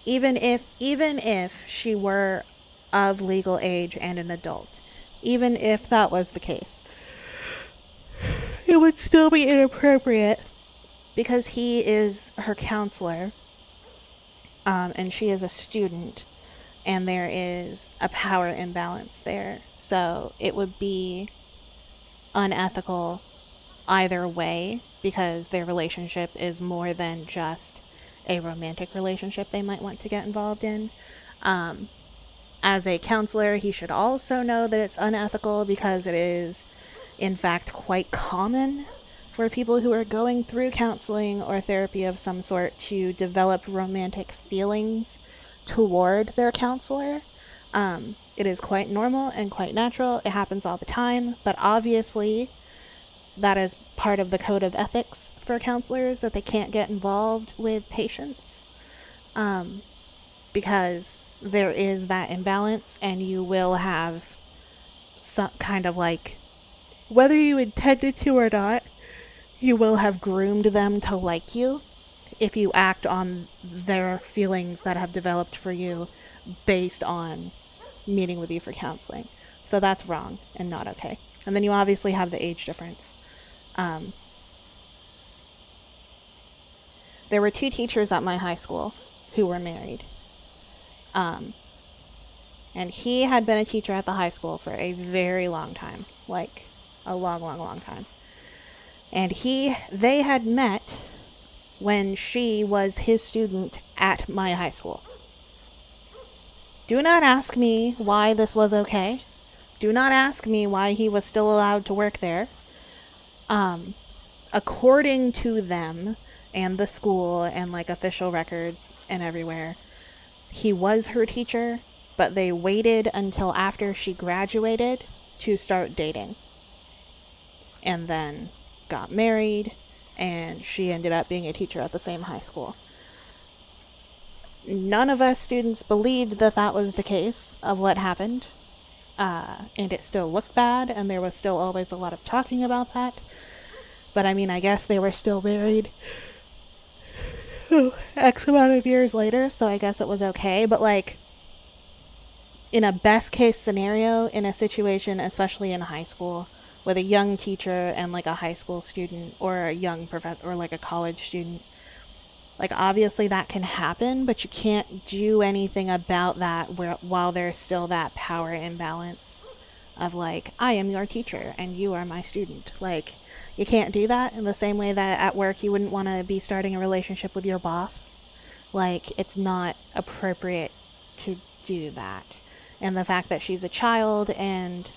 Even if she were of legal age and an adult, even if that was the case, it would still be inappropriate because he is her counselor, and she is a student, and there is a power imbalance there. So it would be unethical either way, because their relationship is more than just a romantic relationship they might want to get involved in. As a counselor, he should also know that it's unethical, because it is, in fact, quite common for people who are going through counseling or therapy of some sort to develop romantic feelings toward their counselor. It is quite normal and quite natural. It happens all the time, but obviously that is part of the code of ethics for counselors, that they can't get involved with patients, because there is that imbalance, and you will have some kind of, like, whether you intended to or not, you will have groomed them to like you if you act on their feelings that have developed for you based on meeting with you for counseling. So that's wrong and not okay. And then you obviously have the age difference. There were 2 teachers at my high school who were married. And he had been a teacher at the high school for a very long time, like a long time. And they had met when she was his student at my high school. Do not ask me why this was okay. Do not ask me why he was still allowed to work there. According to them and the school and like official records and everywhere, he was her teacher, but they waited until after she graduated to start dating. And then got married, and she ended up being a teacher at the same high school. None of us students believed that that was the case of what happened, and it still looked bad, and there was still always a lot of talking about that. But I mean, I guess they were still married X amount of years later, so I guess it was okay. But like, in a best case scenario, in a situation, especially in high school, with a young teacher and like a high school student or a young professor or like a college student, like obviously that can happen, but you can't do anything about that while there's still that power imbalance. of like, I am your teacher and you are my student. Like, you can't do that in the same way that at work you wouldn't want to be starting a relationship with your boss. Like, it's not appropriate to do that. And the fact that she's a child, and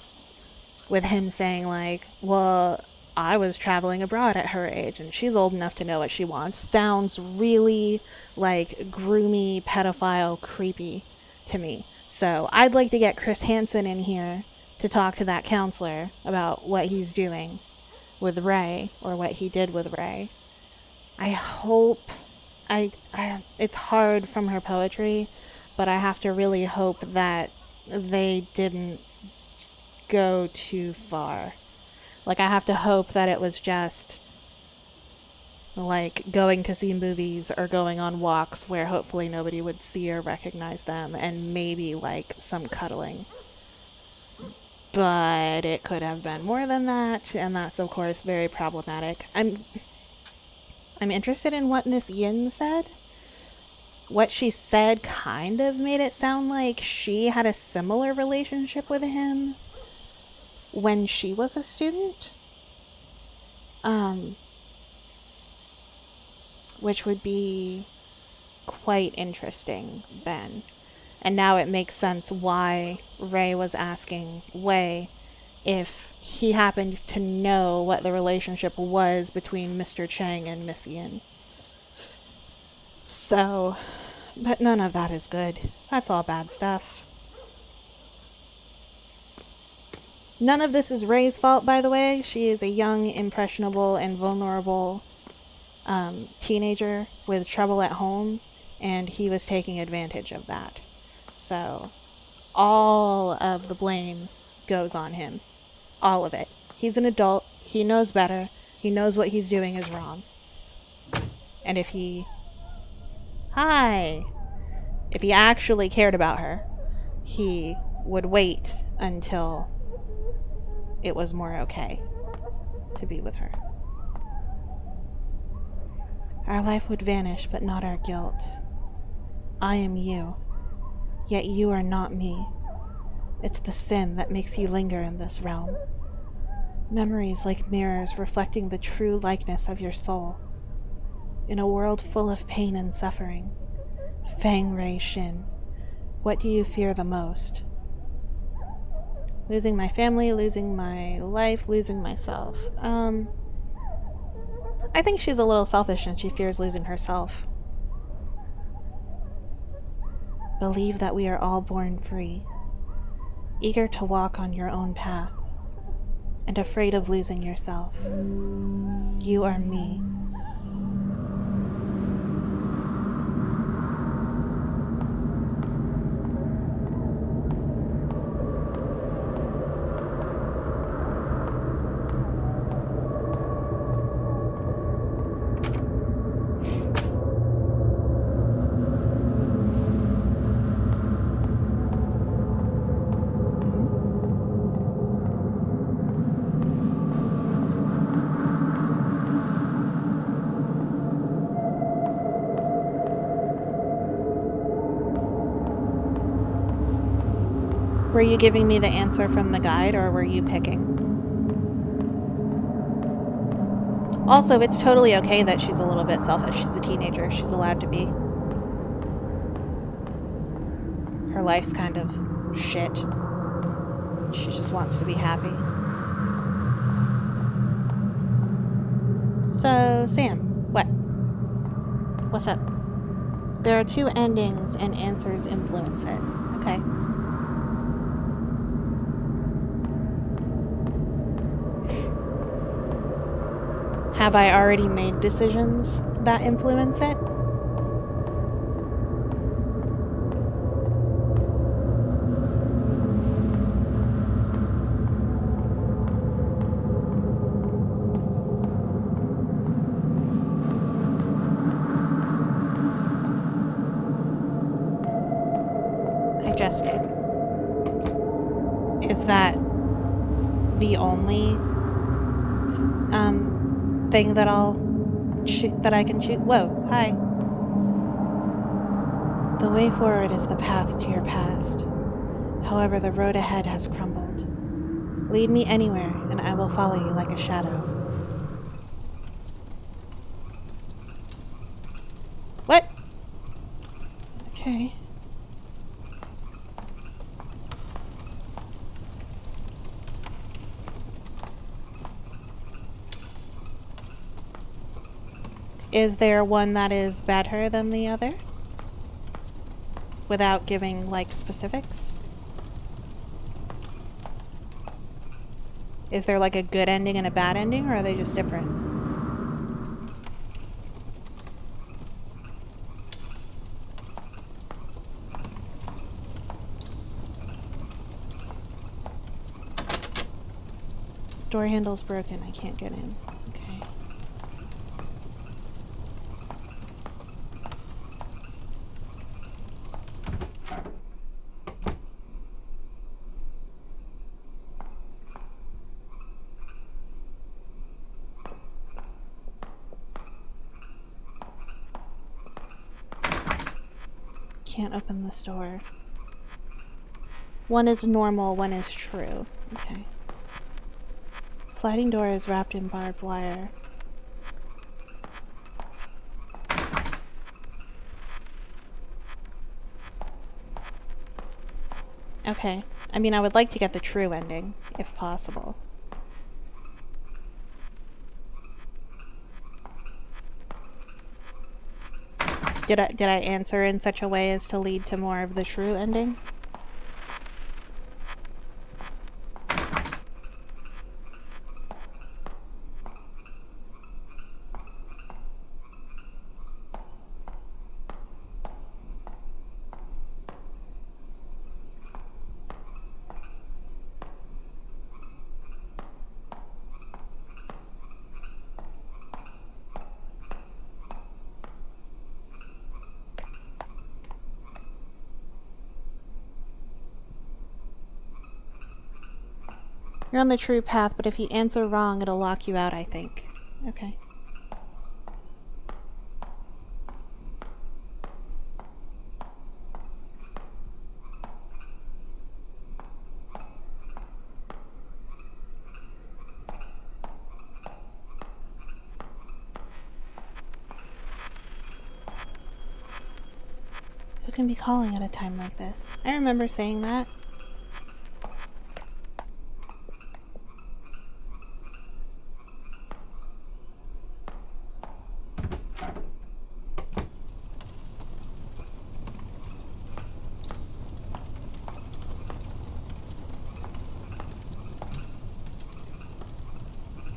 with him saying like, well, I was traveling abroad at her age and she's old enough to know what she wants, sounds really like groomy, pedophile, creepy to me. So I'd like to get Chris Hansen in here to talk to that counselor about what he's doing with Ray, or what he did with Ray. I hope it's hard from her poetry, but I have to really hope that they didn't go too far. Like, I have to hope that it was just like going to see movies or going on walks where hopefully nobody would see or recognize them, and maybe like some cuddling. But it could have been more than that, and that's of course very problematic. I'm interested in what Miss Yin said. What she said kind of made it sound like she had a similar relationship with him when she was a student. Which would be quite interesting then. And now it makes sense why Ray was asking Wei if he happened to know what the relationship was between Mr. Chang and Miss Yin. So, but none of that is good. That's all bad stuff. None of this is Ray's fault, by the way. She is a young, impressionable, and vulnerable teenager with trouble at home, and he was taking advantage of that. So all of the blame goes on him. All of it. He's an adult. He knows better. He knows what he's doing is wrong. And if he actually cared about her, he would wait until it was more okay to be with her. Our life would vanish, but not our guilt. I am you, yet you are not me. It's the sin that makes you linger in this realm. Memories like mirrors reflecting the true likeness of your soul. In a world full of pain and suffering, Fang Rei Shin, what do you fear the most? Losing my family, losing my life, losing myself. I think she's a little selfish and she fears losing herself. Believe that we are all born free, eager to walk on your own path, and afraid of losing yourself. You are me. Were you giving me the answer from the guide, or were you picking? Also, it's totally okay that she's a little bit selfish. She's a teenager. She's allowed to be. Her life's kind of shit. She just wants to be happy. So, Sam, what? What's up? There are two endings and answers influence it, okay? Have I already made decisions that influence it? I just did. Is that the only thing that I can choose? Whoa, hi. The way forward is the path to your past. However, the road ahead has crumbled. Lead me anywhere, and I will follow you like a shadow. What? Okay. Is there one that is better than the other? Without giving, like, specifics? Is there, like, a good ending and a bad ending, or are they just different? Door handle's broken. I can't get in. Okay. Can't open this door. One is normal, one is true. Okay. Sliding door is wrapped in barbed wire. Okay. I mean, I would like to get the true ending, if possible. Did I answer in such a way as to lead to more of the true ending? You're on the true path, but if you answer wrong, it'll lock you out, I think. Okay. Who can be calling at a time like this? I remember saying that.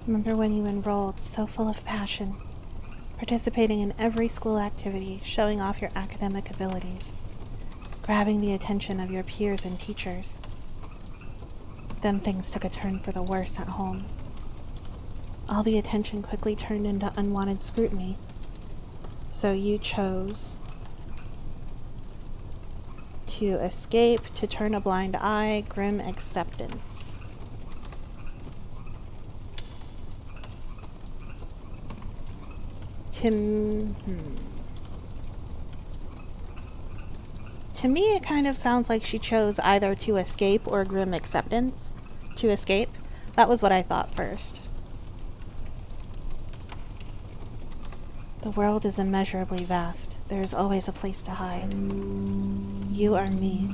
Remember when you enrolled, so full of passion, participating in every school activity, showing off your academic abilities, grabbing the attention of your peers and teachers. Then things took a turn for the worse at home. All the attention quickly turned into unwanted scrutiny. So you chose to escape, to turn a blind eye, grim acceptance. To me, it kind of sounds like she chose either to escape or grim acceptance. To escape. That was what I thought first. The world is immeasurably vast. There is always a place to hide. You are me.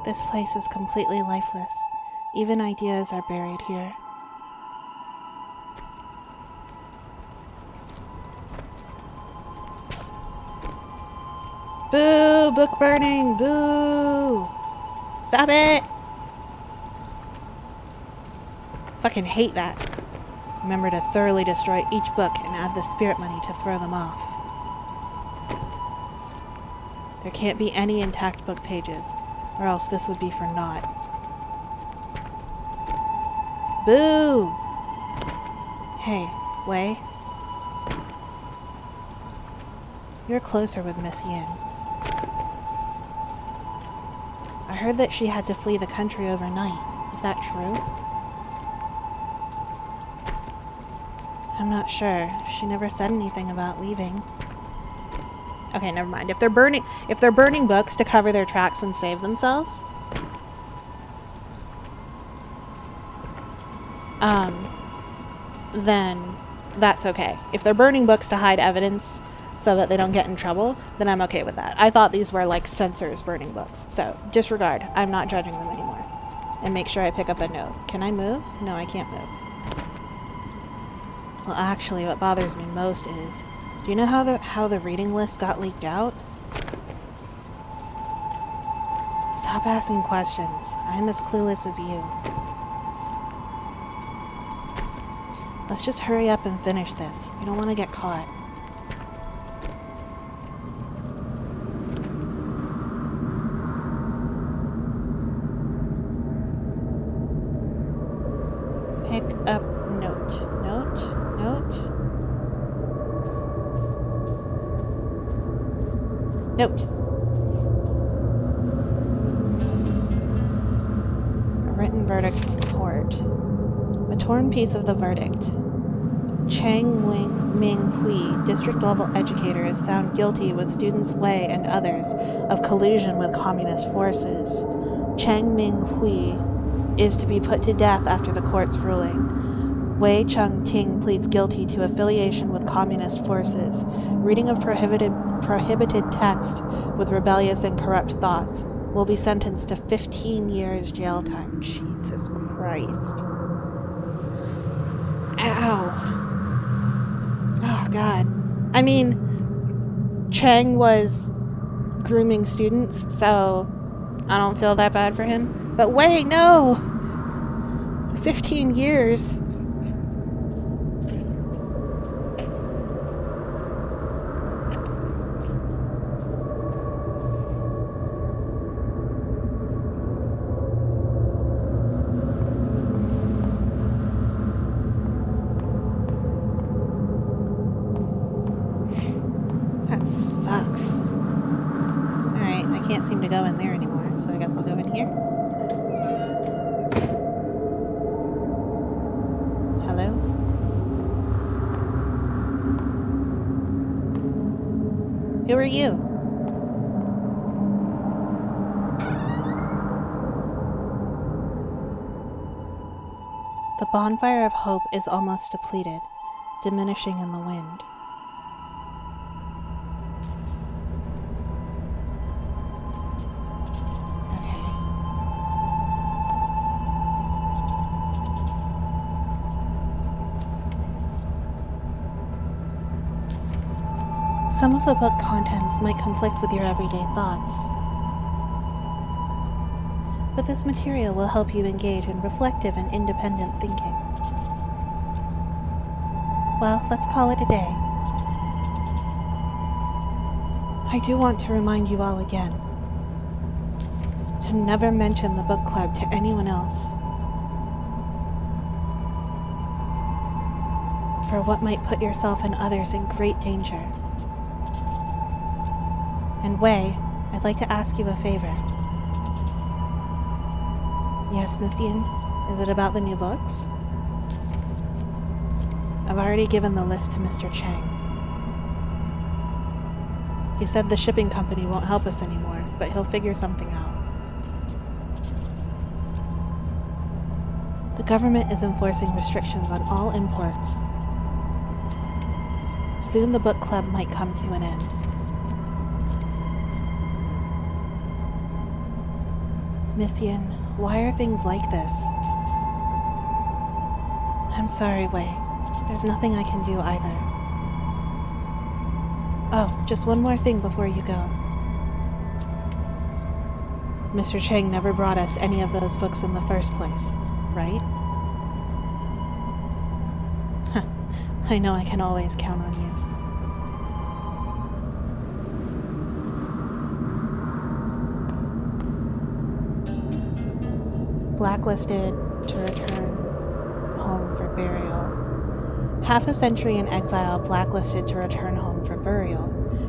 This place is completely lifeless. Even ideas are buried here. Boo! Book burning! Boo! Stop it! Fucking hate that. Remember to thoroughly destroy each book and add the spirit money to throw them off. There can't be any intact book pages, or else this would be for naught. Boo! Hey, Wei. You're closer with Miss Yin. I heard that she had to flee the country overnight. Is that true? I'm not sure. She never said anything about leaving. Okay, never mind. If they're burning books to cover their tracks and save themselves, then that's okay. If they're burning books to hide evidence so that they don't get in trouble, then I'm okay with that. I thought these were like censors burning books. So disregard. I'm not judging them anymore. And make sure I pick up a note. Can I move? No, I can't move. Well, actually, what bothers me most is, do you know how the reading list got leaked out? Stop asking questions. I'm as clueless as you. Let's just hurry up and finish this. We don't want to get caught. Pick up note. Note. A written verdict from court. A torn piece of the verdict. Chang Ming Hui, district-level educator, is found guilty with students Wei and others of collusion with communist forces. Chang Ming Hui is to be put to death after the court's ruling. Wei Chung Ting pleads guilty to affiliation with communist forces, reading of prohibited text with rebellious and corrupt thoughts, will be sentenced to 15 years jail time. Jesus Christ. Ow. Oh, God. I mean, Chang was grooming students, so I don't feel that bad for him. But wait, no! 15 years. That sucks. Alright, I can't seem to go in there anymore, so I guess I'll go in here. Hello? Who are you? The bonfire of hope is almost depleted, diminishing in the wind. Some of the book contents might conflict with your everyday thoughts, but this material will help you engage in reflective and independent thinking. Well, let's call it a day. I do want to remind you all again to never mention the book club to anyone else, for what might put yourself and others in great danger. And Wei, I'd like to ask you a favor. Yes, Miss Yin? Is it about the new books? I've already given the list to Mr. Chang. He said the shipping company won't help us anymore, but he'll figure something out. The government is enforcing restrictions on all imports. Soon the book club might come to an end. Miss Yin, why are things like this? I'm sorry, Wei. There's nothing I can do either. Oh, just one more thing before you go. Mr. Chang never brought us any of those books in the first place, right? I know I can always count on you. Blacklisted to return home for burial. Half a century in exile, blacklisted to return home for burial.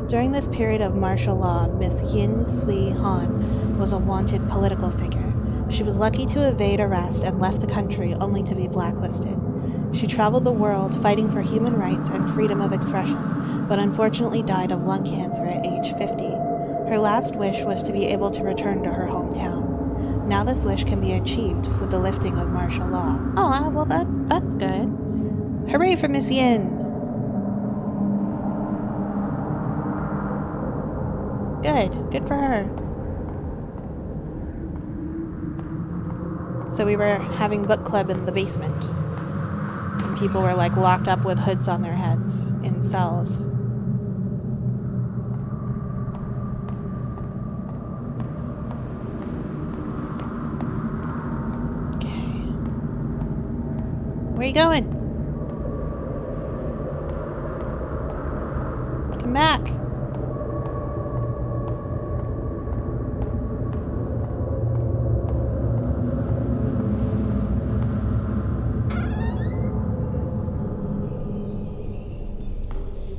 During this period of martial law, Miss Yin Sui Han was a wanted political figure. She was lucky to evade arrest and left the country only to be blacklisted. She traveled the world fighting for human rights and freedom of expression, but unfortunately died of lung cancer at age 50. Her last wish was to be able to return to her hometown. Now this wish can be achieved with the lifting of martial law. Oh, well that's good. Hooray for Miss Yin! Good for her. So we were having book club in the basement. And people were like locked up with hoods on their heads in cells. Okay. Where are you going? Come back.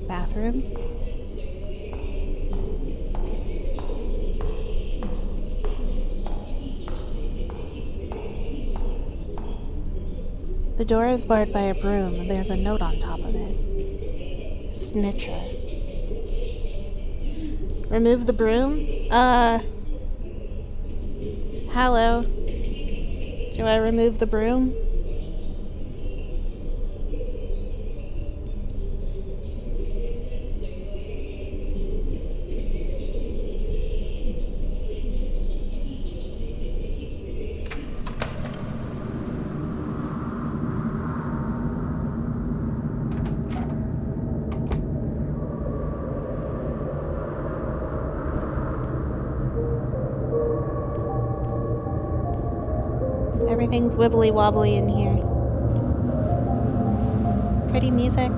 Bathroom. The door is barred by a broom and there's a note on top of it. Snitcher. Remove the broom? Hello. Do I remove the broom? Everything's wibbly wobbly in here. Pretty music.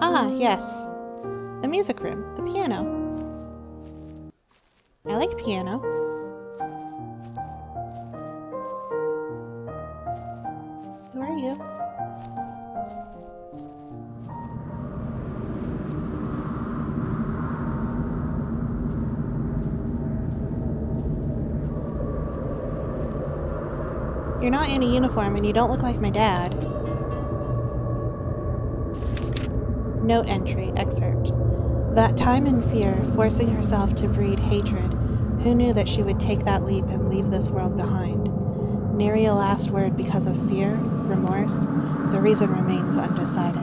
Ah, yes. The music room. The piano. I like piano. Who are you? You're not in a uniform and you don't look like my dad. Note entry, excerpt. That time in fear, forcing herself to breed hatred, who knew that she would take that leap and leave this world behind? Nary a last word because of fear, remorse, the reason remains undecided.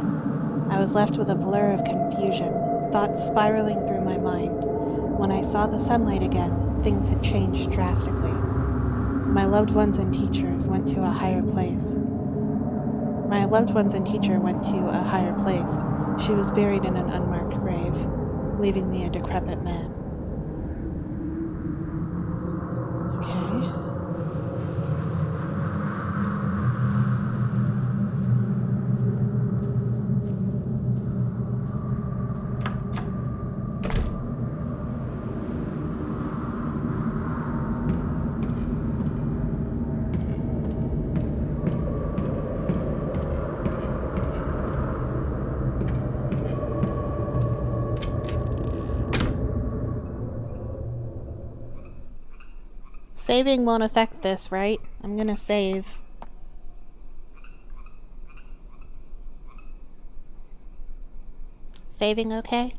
I was left with a blur of confusion, thoughts spiraling through my mind. When I saw the sunlight again, things had changed drastically. My loved ones and teachers went to a higher place. My loved ones and teacher went to a higher place. She was buried in an unmarked grave, leaving me a decrepit man. Okay. Saving won't affect this, right? I'm gonna save. Saving okay?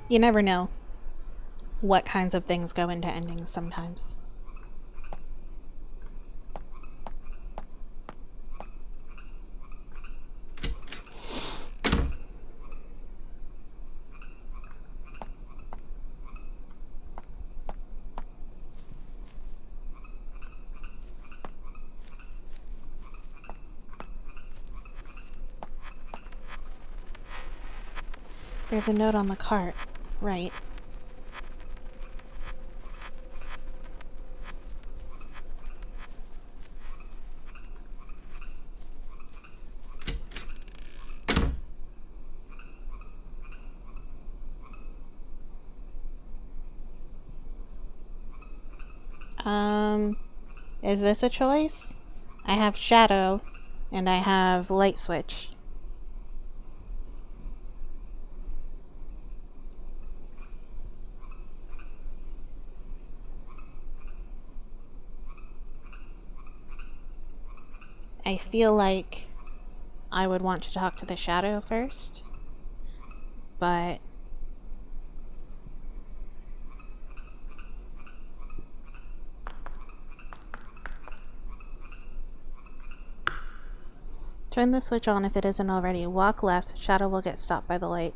You never know what kinds of things go into endings sometimes. There's a note on the cart, right? Is this a choice? I have shadow, and I have light switch. I feel like I would want to talk to the shadow first, but turn the switch on if it isn't already. Walk left, shadow will get stopped by the light.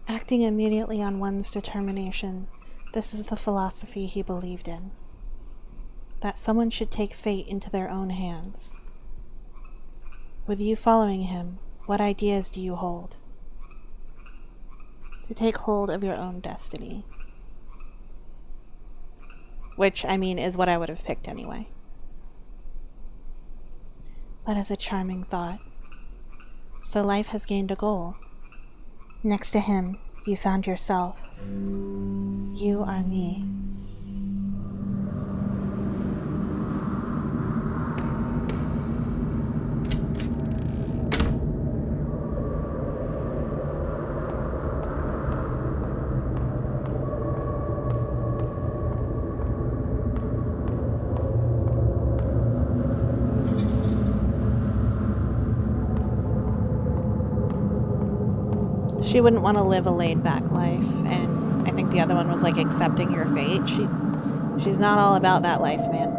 Acting immediately on one's determination, this is the philosophy he believed in. That someone should take fate into their own hands. With you following him, what ideas do you hold? To take hold of your own destiny. Which, I mean, is what I would have picked anyway. That is a charming thought. So life has gained a goal. Next to him, you found yourself. You are me. She wouldn't want to live a laid-back life, and I think the other one was like accepting your fate. She's not all about that life, man.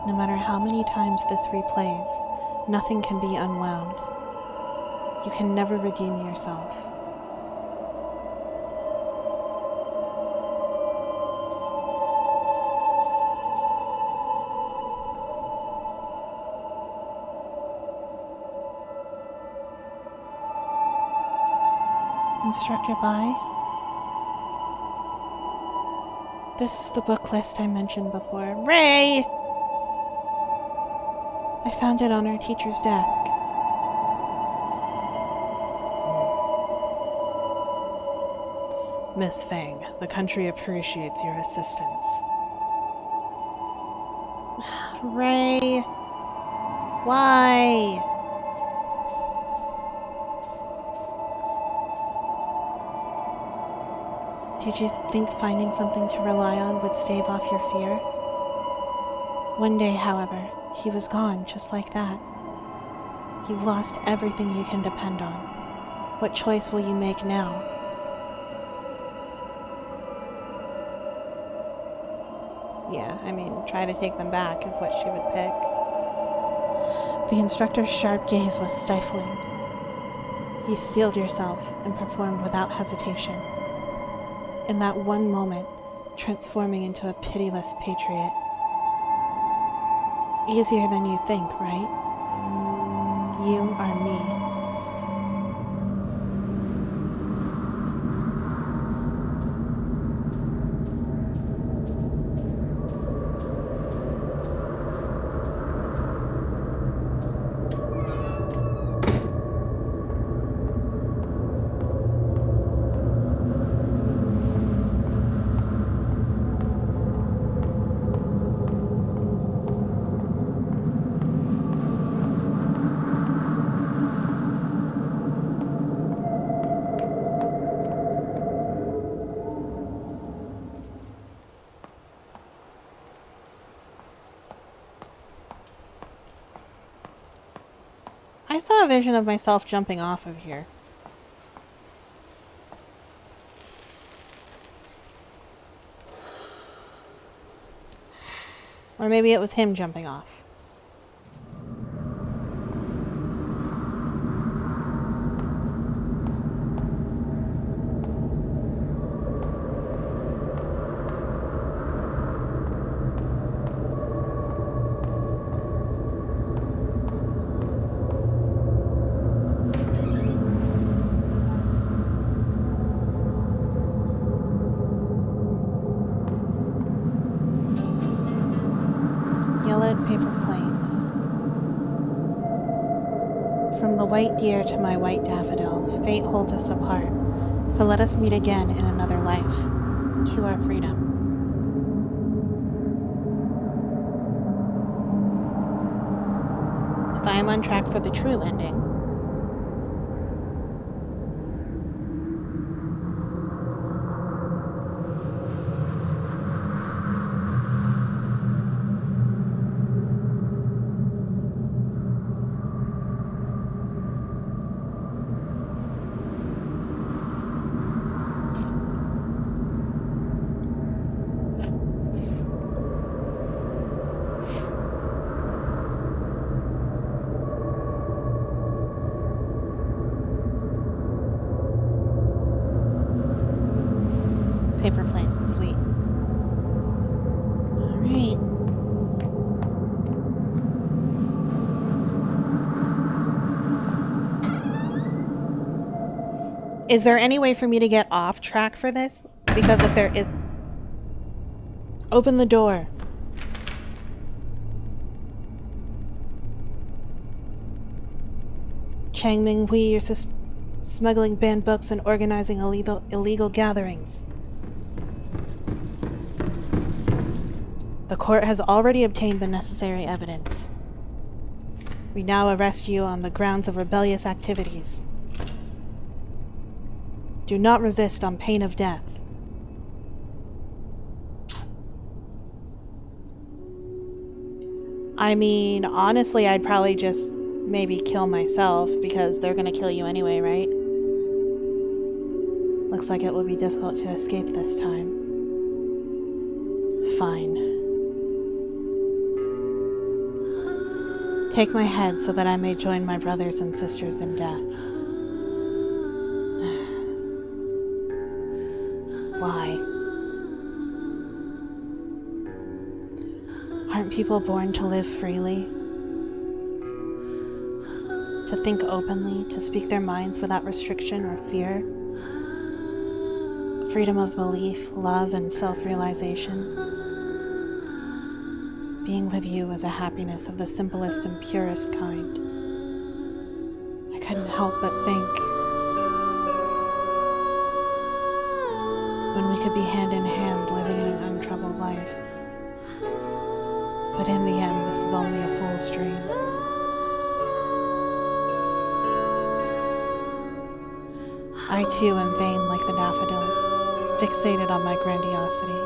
No matter how many times this replays, nothing can be unwound. You can never redeem yourself. Instructor Bai. This is the book list I mentioned before. Ray! I found it on our teacher's desk. Miss Fang, the country appreciates your assistance. Ray! Why? Did you think finding something to rely on would stave off your fear? One day, however, he was gone just like that. You've lost everything you can depend on. What choice will you make now? Yeah, I mean, try to take them back is what she would pick. The instructor's sharp gaze was stifling. You steeled yourself and performed without hesitation. In that one moment, transforming into a pitiless patriot. Easier than you think, right? You are me. I saw a vision of myself jumping off of here. Or maybe it was him jumping off. Yellowed paper plane. From the white deer to my white daffodil, fate holds us apart. So let us meet again in another life. To our freedom. If I am on track for the true ending, paper plane, sweet. Alright. Is there any way for me to get off track for this? Because if there is... Open the door. Chang Ming Hui, you're smuggling banned books and organizing illegal gatherings. The court has already obtained the necessary evidence. We now arrest you on the grounds of rebellious activities. Do not resist on pain of death. I mean, honestly, I'd probably just maybe kill myself because they're gonna kill you anyway, right? Looks like it will be difficult to escape this time. Fine. Take my head so that I may join my brothers and sisters in death. Why? Aren't people born to live freely? To think openly, to speak their minds without restriction or fear? Freedom of belief, love, and self-realization. Being with you was a happiness of the simplest and purest kind. I couldn't help but think, when we could be hand in hand living in an untroubled life. But in the end, this is only a fool's dream. I too am vain like the daffodils, fixated on my grandiosity.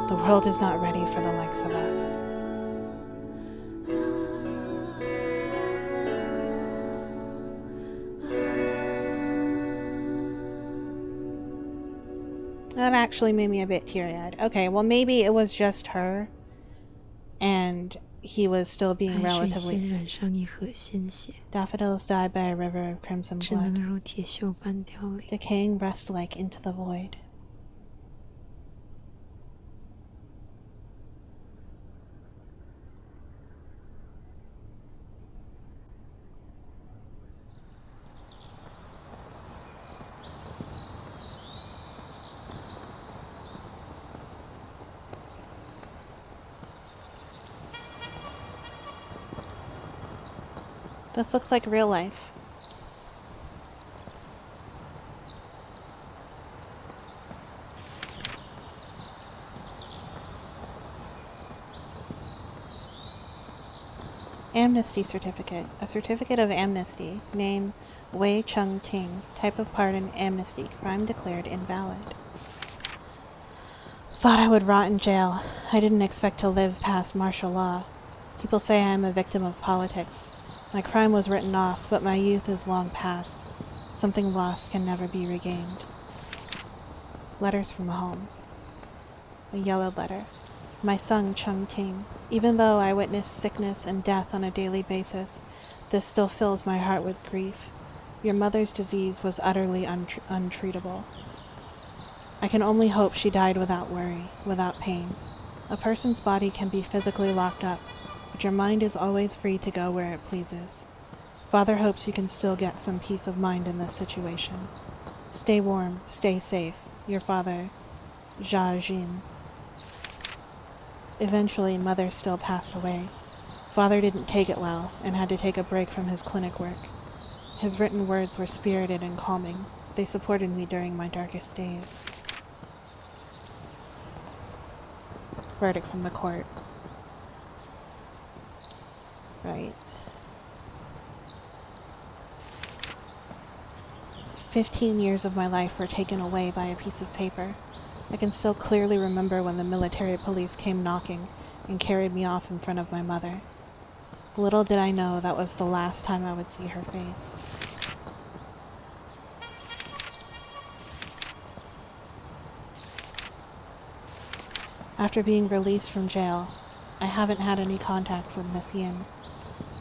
The world is not ready for the likes of us. That actually made me a bit teary-eyed. Okay, well maybe it was just her, and he was still being relatively... Daffodils died by a river of crimson blood, decaying rust-like into the void. This looks like real life. Amnesty certificate. A certificate of amnesty. Name Wei Chung Ting. Type of pardon amnesty. Crime declared invalid. Thought I would rot in jail. I didn't expect to live past martial law. People say I am a victim of politics. My crime was written off, but my youth is long past. Something lost can never be regained. Letters from home. A yellow letter. My son, Chung Ting. Even though I witness sickness and death on a daily basis, this still fills my heart with grief. Your mother's disease was utterly untreatable. I can only hope she died without worry, without pain. A person's body can be physically locked up, but your mind is always free to go where it pleases. Father hopes you can still get some peace of mind in this situation. Stay warm, stay safe. Your father, Jia Jin. Eventually, Mother still passed away. Father didn't take it well and had to take a break from his clinic work. His written words were spirited and calming. They supported me during my darkest days. Verdict from the court. Right. 15 years of my life were taken away by a piece of paper. I can still clearly remember when the military police came knocking and carried me off in front of my mother. Little did I know that was the last time I would see her face. After being released from jail, I haven't had any contact with Miss Yin.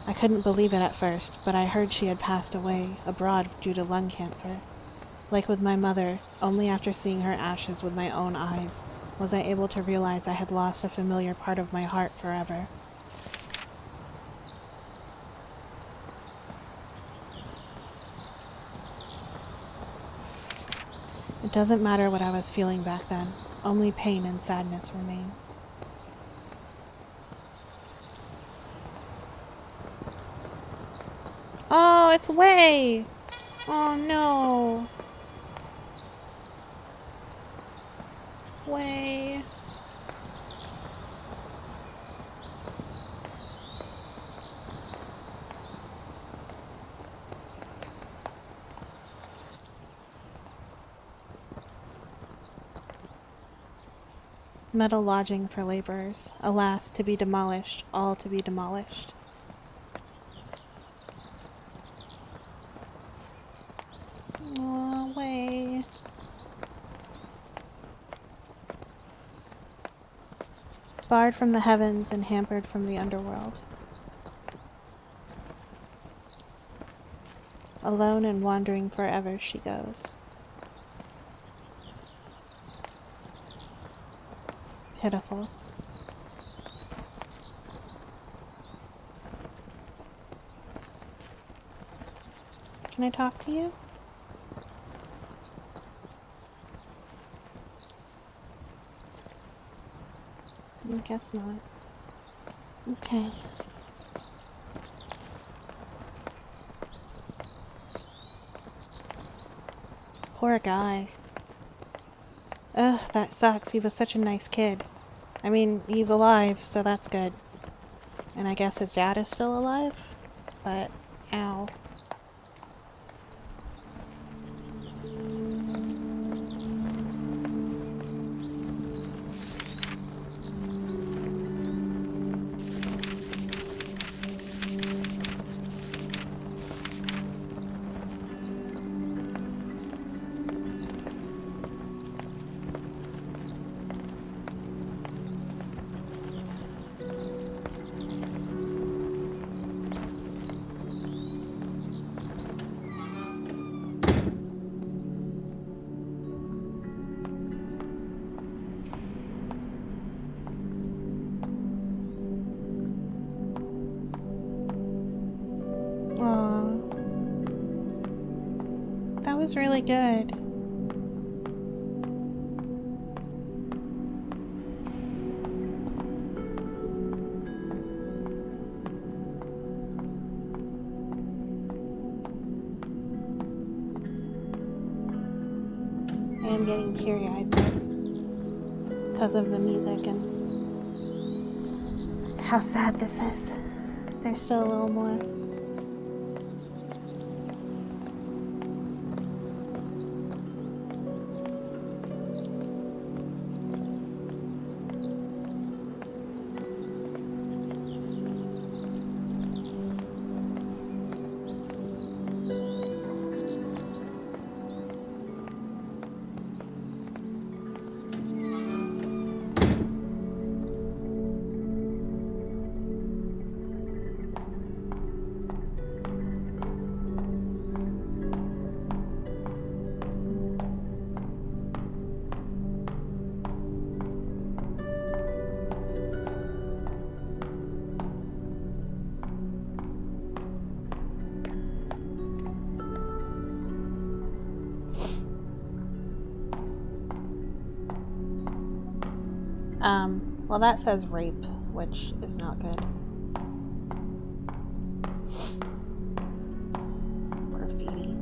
I couldn't believe it at first, but I heard she had passed away abroad due to lung cancer. Like with my mother, only after seeing her ashes with my own eyes was I able to realize I had lost a familiar part of my heart forever. It doesn't matter what I was feeling back then, only pain and sadness remain. Oh, it's Wei! Oh no! Wei. Metal lodging for laborers. Alas, to be demolished, all to be demolished. Oh, Wei. Barred from the heavens and hampered from the underworld. Alone and wandering forever she goes. Pitiful. Can I talk to you? I guess not. Okay. Poor guy. Ugh, that sucks. He was such a nice kid. I mean, he's alive, so that's good. And I guess his dad is still alive? But, ow. Aw. That was really good. I am getting teary-eyed though, because of the music and how sad this is. There's still a little more. Well, that says rape, which is not good. Graffiti.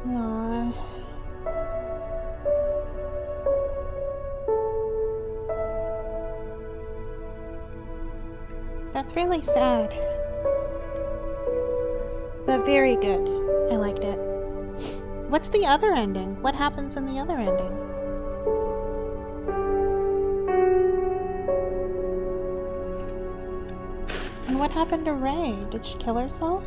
Aww. That's really sad. But very good. I liked it. What's the other ending? What happens in the other ending? And what happened to Ray? Did she kill herself?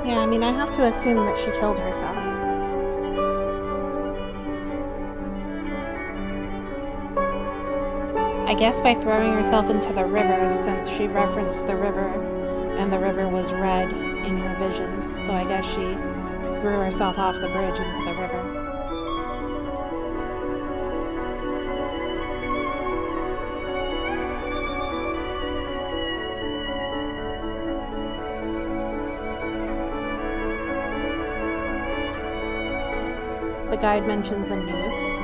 Yeah, I mean, I have to assume that she killed herself. I guess by throwing herself into the river, since she referenced the river, and the river was red in her visions, so I guess she threw herself off the bridge into the river. The guide mentions a noose.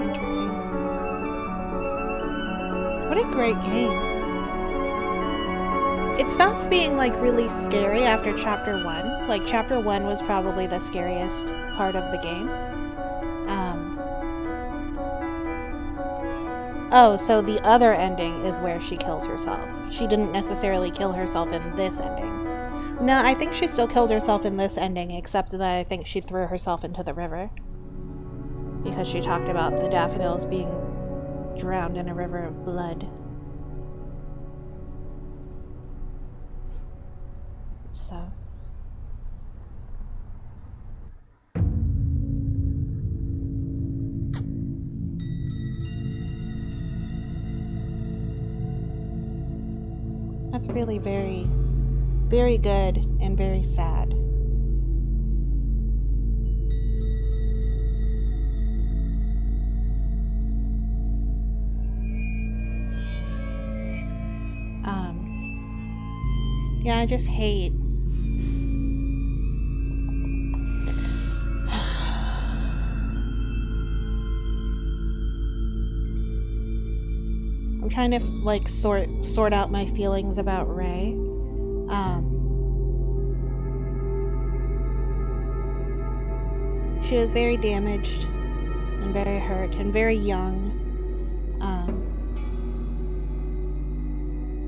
Interesting. What a great game. It stops being like really scary after chapter 1. Like chapter 1 was probably the scariest part of the game. Oh, so the other ending is where she kills herself. She didn't necessarily kill herself in this ending. No, I think she still killed herself in this ending, except that I think she threw herself into the river. Because she talked about the daffodils being drowned in a river of blood. So... that's really very, very good and very sad. Yeah, I just hate... I'm trying to like sort out my feelings about Ray. She was very damaged and very hurt and very young,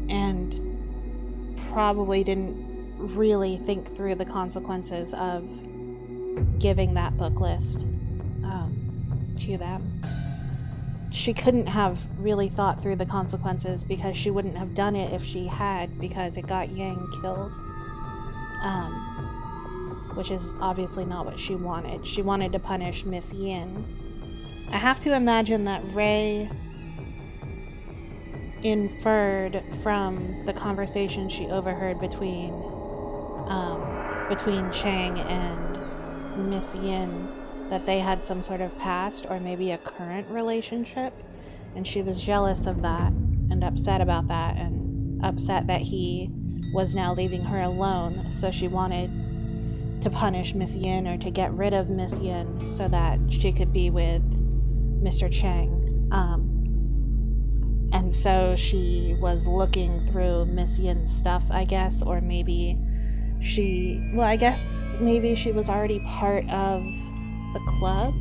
and probably didn't really think through the consequences of giving that book list to them. She couldn't have really thought through the consequences because she wouldn't have done it if she had, because it got Yang killed. Which is obviously not what she wanted. She wanted to punish Miss Yin. I have to imagine that Ray inferred from the conversation she overheard between Chang and Miss Yin that they had some sort of past or maybe a current relationship, And she was jealous of that and upset about that, and upset that he was now leaving her alone. So she wanted to punish Miss Yin, or to get rid of Miss Yin, so that she could be with Mr. Chang. And so she was looking through Miss Yin's stuff, I guess, or maybe I guess maybe she was already part of the club.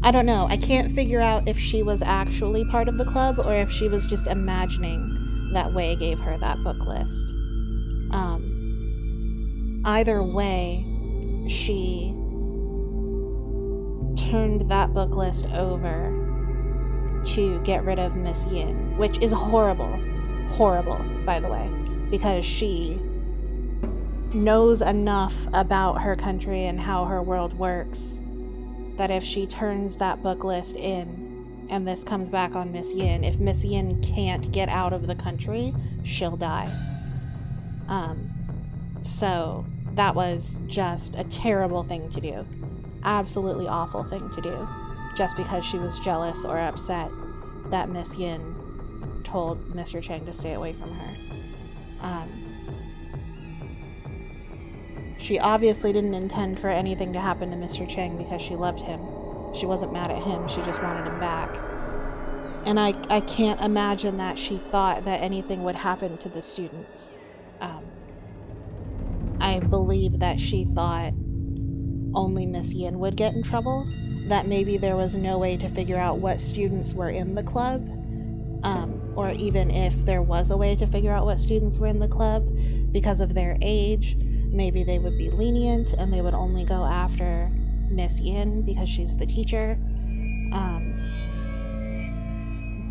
I don't know. I can't figure out if she was actually part of the club or if she was just imagining that Wei gave her that book list. Either way, she turned that book list over to get rid of Miss Yin, which is horrible, by the way, because she knows enough about her country and how her world works that if she turns that book list in and this comes back on Miss Yin, if Miss Yin can't get out of the country, she'll die. So that was just a terrible thing to do. Absolutely awful thing to do. Just because she was jealous or upset that Miss Yin told Mr. Chang to stay away from her. She obviously didn't intend for anything to happen to Mr. Chang because she loved him. She wasn't mad at him, she just wanted him back. And I can't imagine that she thought that anything would happen to the students. I believe that she thought only Miss Yin would get in trouble, that maybe there was no way to figure out what students were in the club, or even if there was a way to figure out what students were in the club because of their age, maybe they would be lenient and they would only go after Miss Yin because she's the teacher.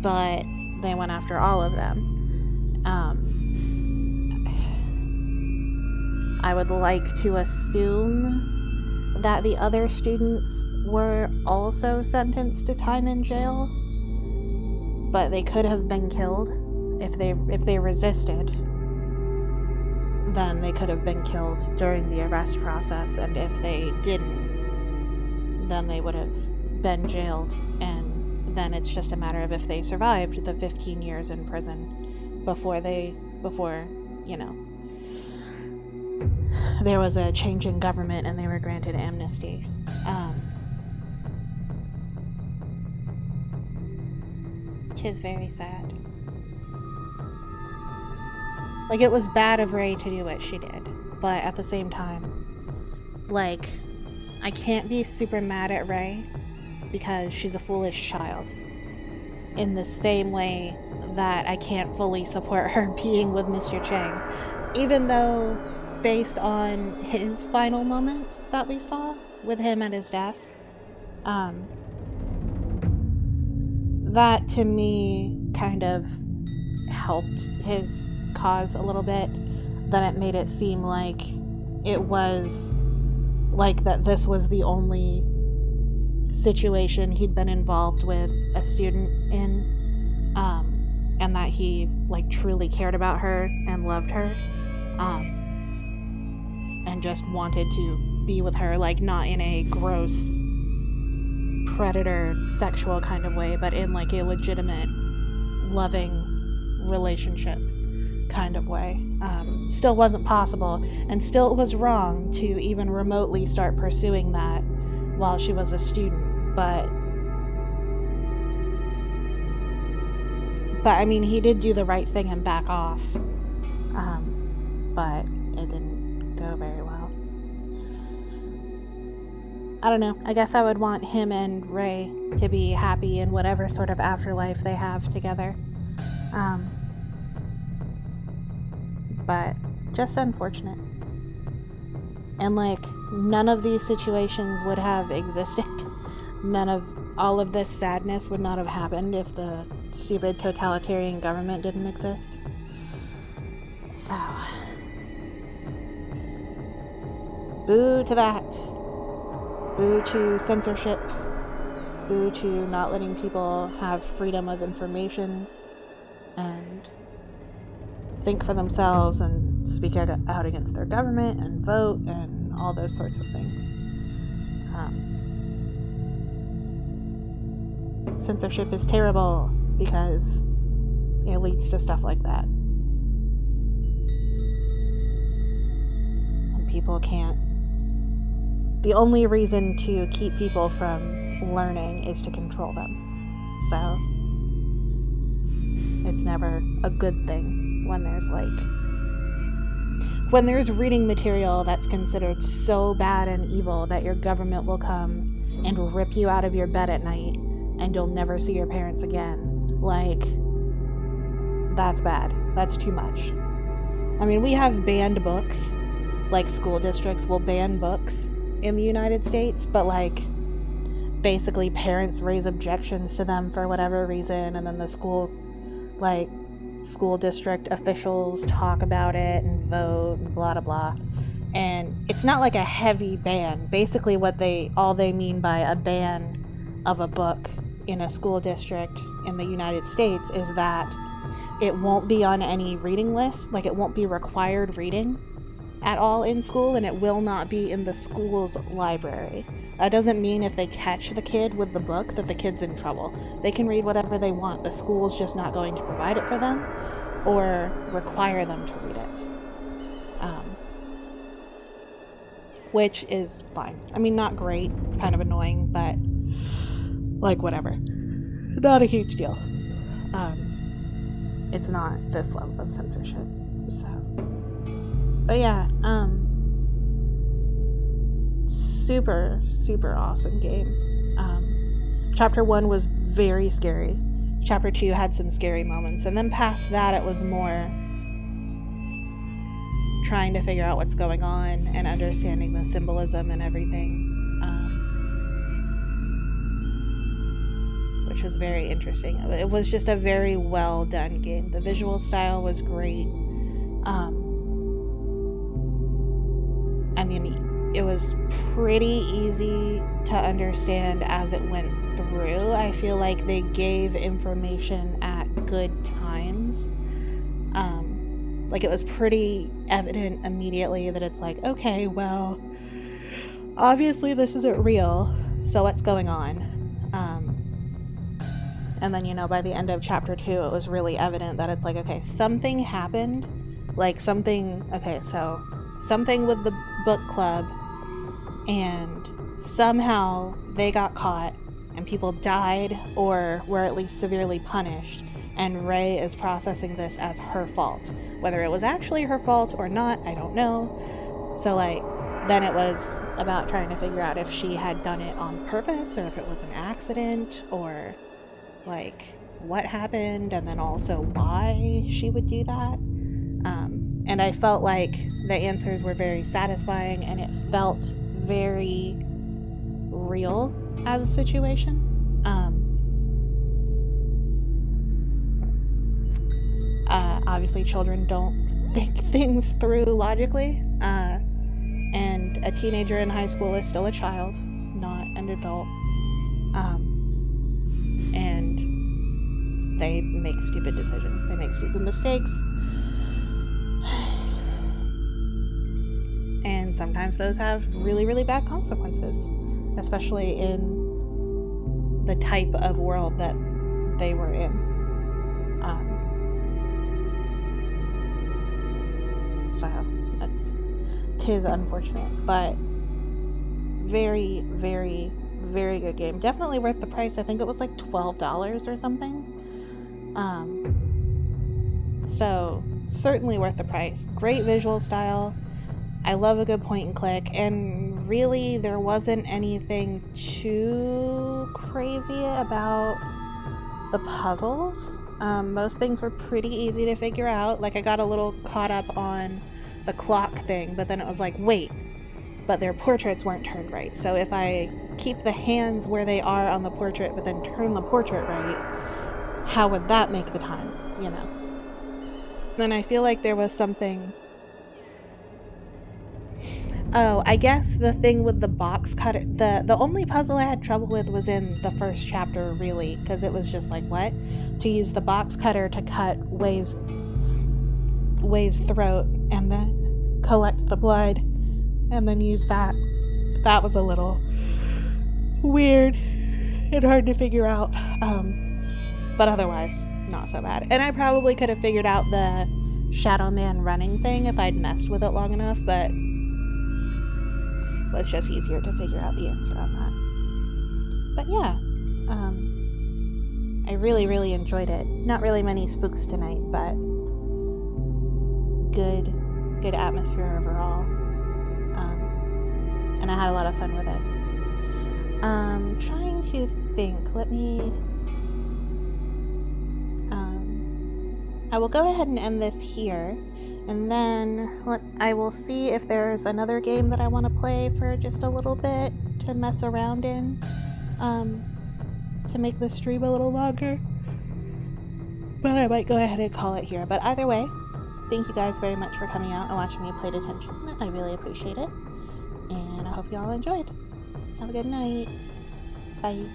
But they went after all of them. I would like to assume that the other students were also sentenced to time in jail, but they could have been killed if they resisted. Then they could have been killed during the arrest process, and if they didn't, then they would have been jailed, and then it's just a matter of if they survived the 15 years in prison before you know, there was a change in government and they were granted amnesty. Tis very sad. Like, it was bad of Ray to do what she did, but at the same time, like, I can't be super mad at Ray because she's a foolish child. In the same way that I can't fully support her being with Mr. Chang, even though based on his final moments that we saw with him at his desk, that to me kind of helped his cause a little bit. Then it made it seem like it was like that this was the only situation he'd been involved with a student in, and that he like truly cared about her and loved her, and just wanted to be with her, like not in a gross predator sexual kind of way, but in like a legitimate loving relationship kind of way. Still wasn't possible, and still was wrong to even remotely start pursuing that while she was a student, but I mean, he did do the right thing and back off, but it didn't go very well. I don't know, I guess I would want him and Ray to be happy in whatever sort of afterlife they have together. But just unfortunate. And like, none of these situations would have existed. None of all of this sadness would not have happened if the stupid totalitarian government didn't exist. So, boo to that. Boo to censorship. Boo to not letting people have freedom of information and think for themselves and speak out against their government and vote and all those sorts of things. censorship is terrible because it leads to stuff like that. And people can't. The only reason to keep people from learning is to control them. So it's never a good thing when there's reading material that's considered so bad and evil that your government will come and rip you out of your bed at night and you'll never see your parents again. Like, that's bad. That's too much. I mean, we have banned books. Like, school districts will ban books in the United States, but like, basically parents raise objections to them for whatever reason, and then the school district officials talk about it and vote and blah blah blah. And it's not like a heavy ban. Basically all they mean by a ban of a book in a school district in the United States is that it won't be on any reading list, like it won't be required reading at all in school, and it will not be in the school's library. That doesn't mean if they catch the kid with the book that the kid's in trouble. They can read whatever they want. The school's just not going to provide it for them or require them to read it. Which is fine. I mean, not great. It's kind of annoying, but like, whatever. Not a huge deal. It's not this level of censorship. So, but yeah, super, super awesome game. Chapter 1 was very scary. Chapter 2 had some scary moments, and then past that it was more trying to figure out what's going on and understanding the symbolism and everything, which was very interesting. It was just a very well done game. The visual style was great. I mean, it was pretty easy to understand as it went through. I feel like they gave information at good times. Like, it was pretty evident immediately that it's like, okay, well, obviously this isn't real, so what's going on? And then, by the end of chapter 2, it was really evident that it's like, okay, something happened, something with the book club, and somehow they got caught, and people died or were at least severely punished, and Ray is processing this as her fault. Whether it was actually her fault or not, I don't know. So, then it was about trying to figure out if she had done it on purpose, or if it was an accident, or, what happened, and then also why she would do that. And I felt like the answers were very satisfying, and it felt very real as a situation. Obviously, children don't think things through logically, and a teenager in high school is still a child, not an adult, and they make stupid decisions, they make stupid mistakes, and sometimes those have really, really bad consequences, especially in the type of world that they were in. So tis unfortunate, but very, very, very good game. Definitely worth the price. I think it was like $12 or something. So certainly worth the price. Great visual style. I love a good point and click, and really there wasn't anything too crazy about the puzzles. Most things were pretty easy to figure out. I got a little caught up on the clock thing, but then it was like, wait, but their portraits weren't turned right. So if I keep the hands where they are on the portrait, but then turn the portrait right, how would that make the time, Then I feel like there was something... Oh, I guess the thing with the box cutter, the only puzzle I had trouble with was in the first chapter, really, because it was just like, what? To use the box cutter to cut Way's throat and then collect the blood and then use that. That was a little weird. and hard to figure out. But otherwise, not so bad. And I probably could have figured out the Shadow Man running thing if I'd messed with it long enough, but it was just easier to figure out the answer on that. But yeah, I really, really enjoyed it. Not really many spooks tonight, but good atmosphere overall. And I had a lot of fun with it. Trying to think. Let me... I will go ahead and end this here, and then I will see if there's another game that I want to play for just a little bit to mess around in, to make the stream a little longer. But I might go ahead and call it here. But either way, thank you guys very much for coming out and watching me play Detention. I really appreciate it, and I hope you all enjoyed. Have a good night. Bye.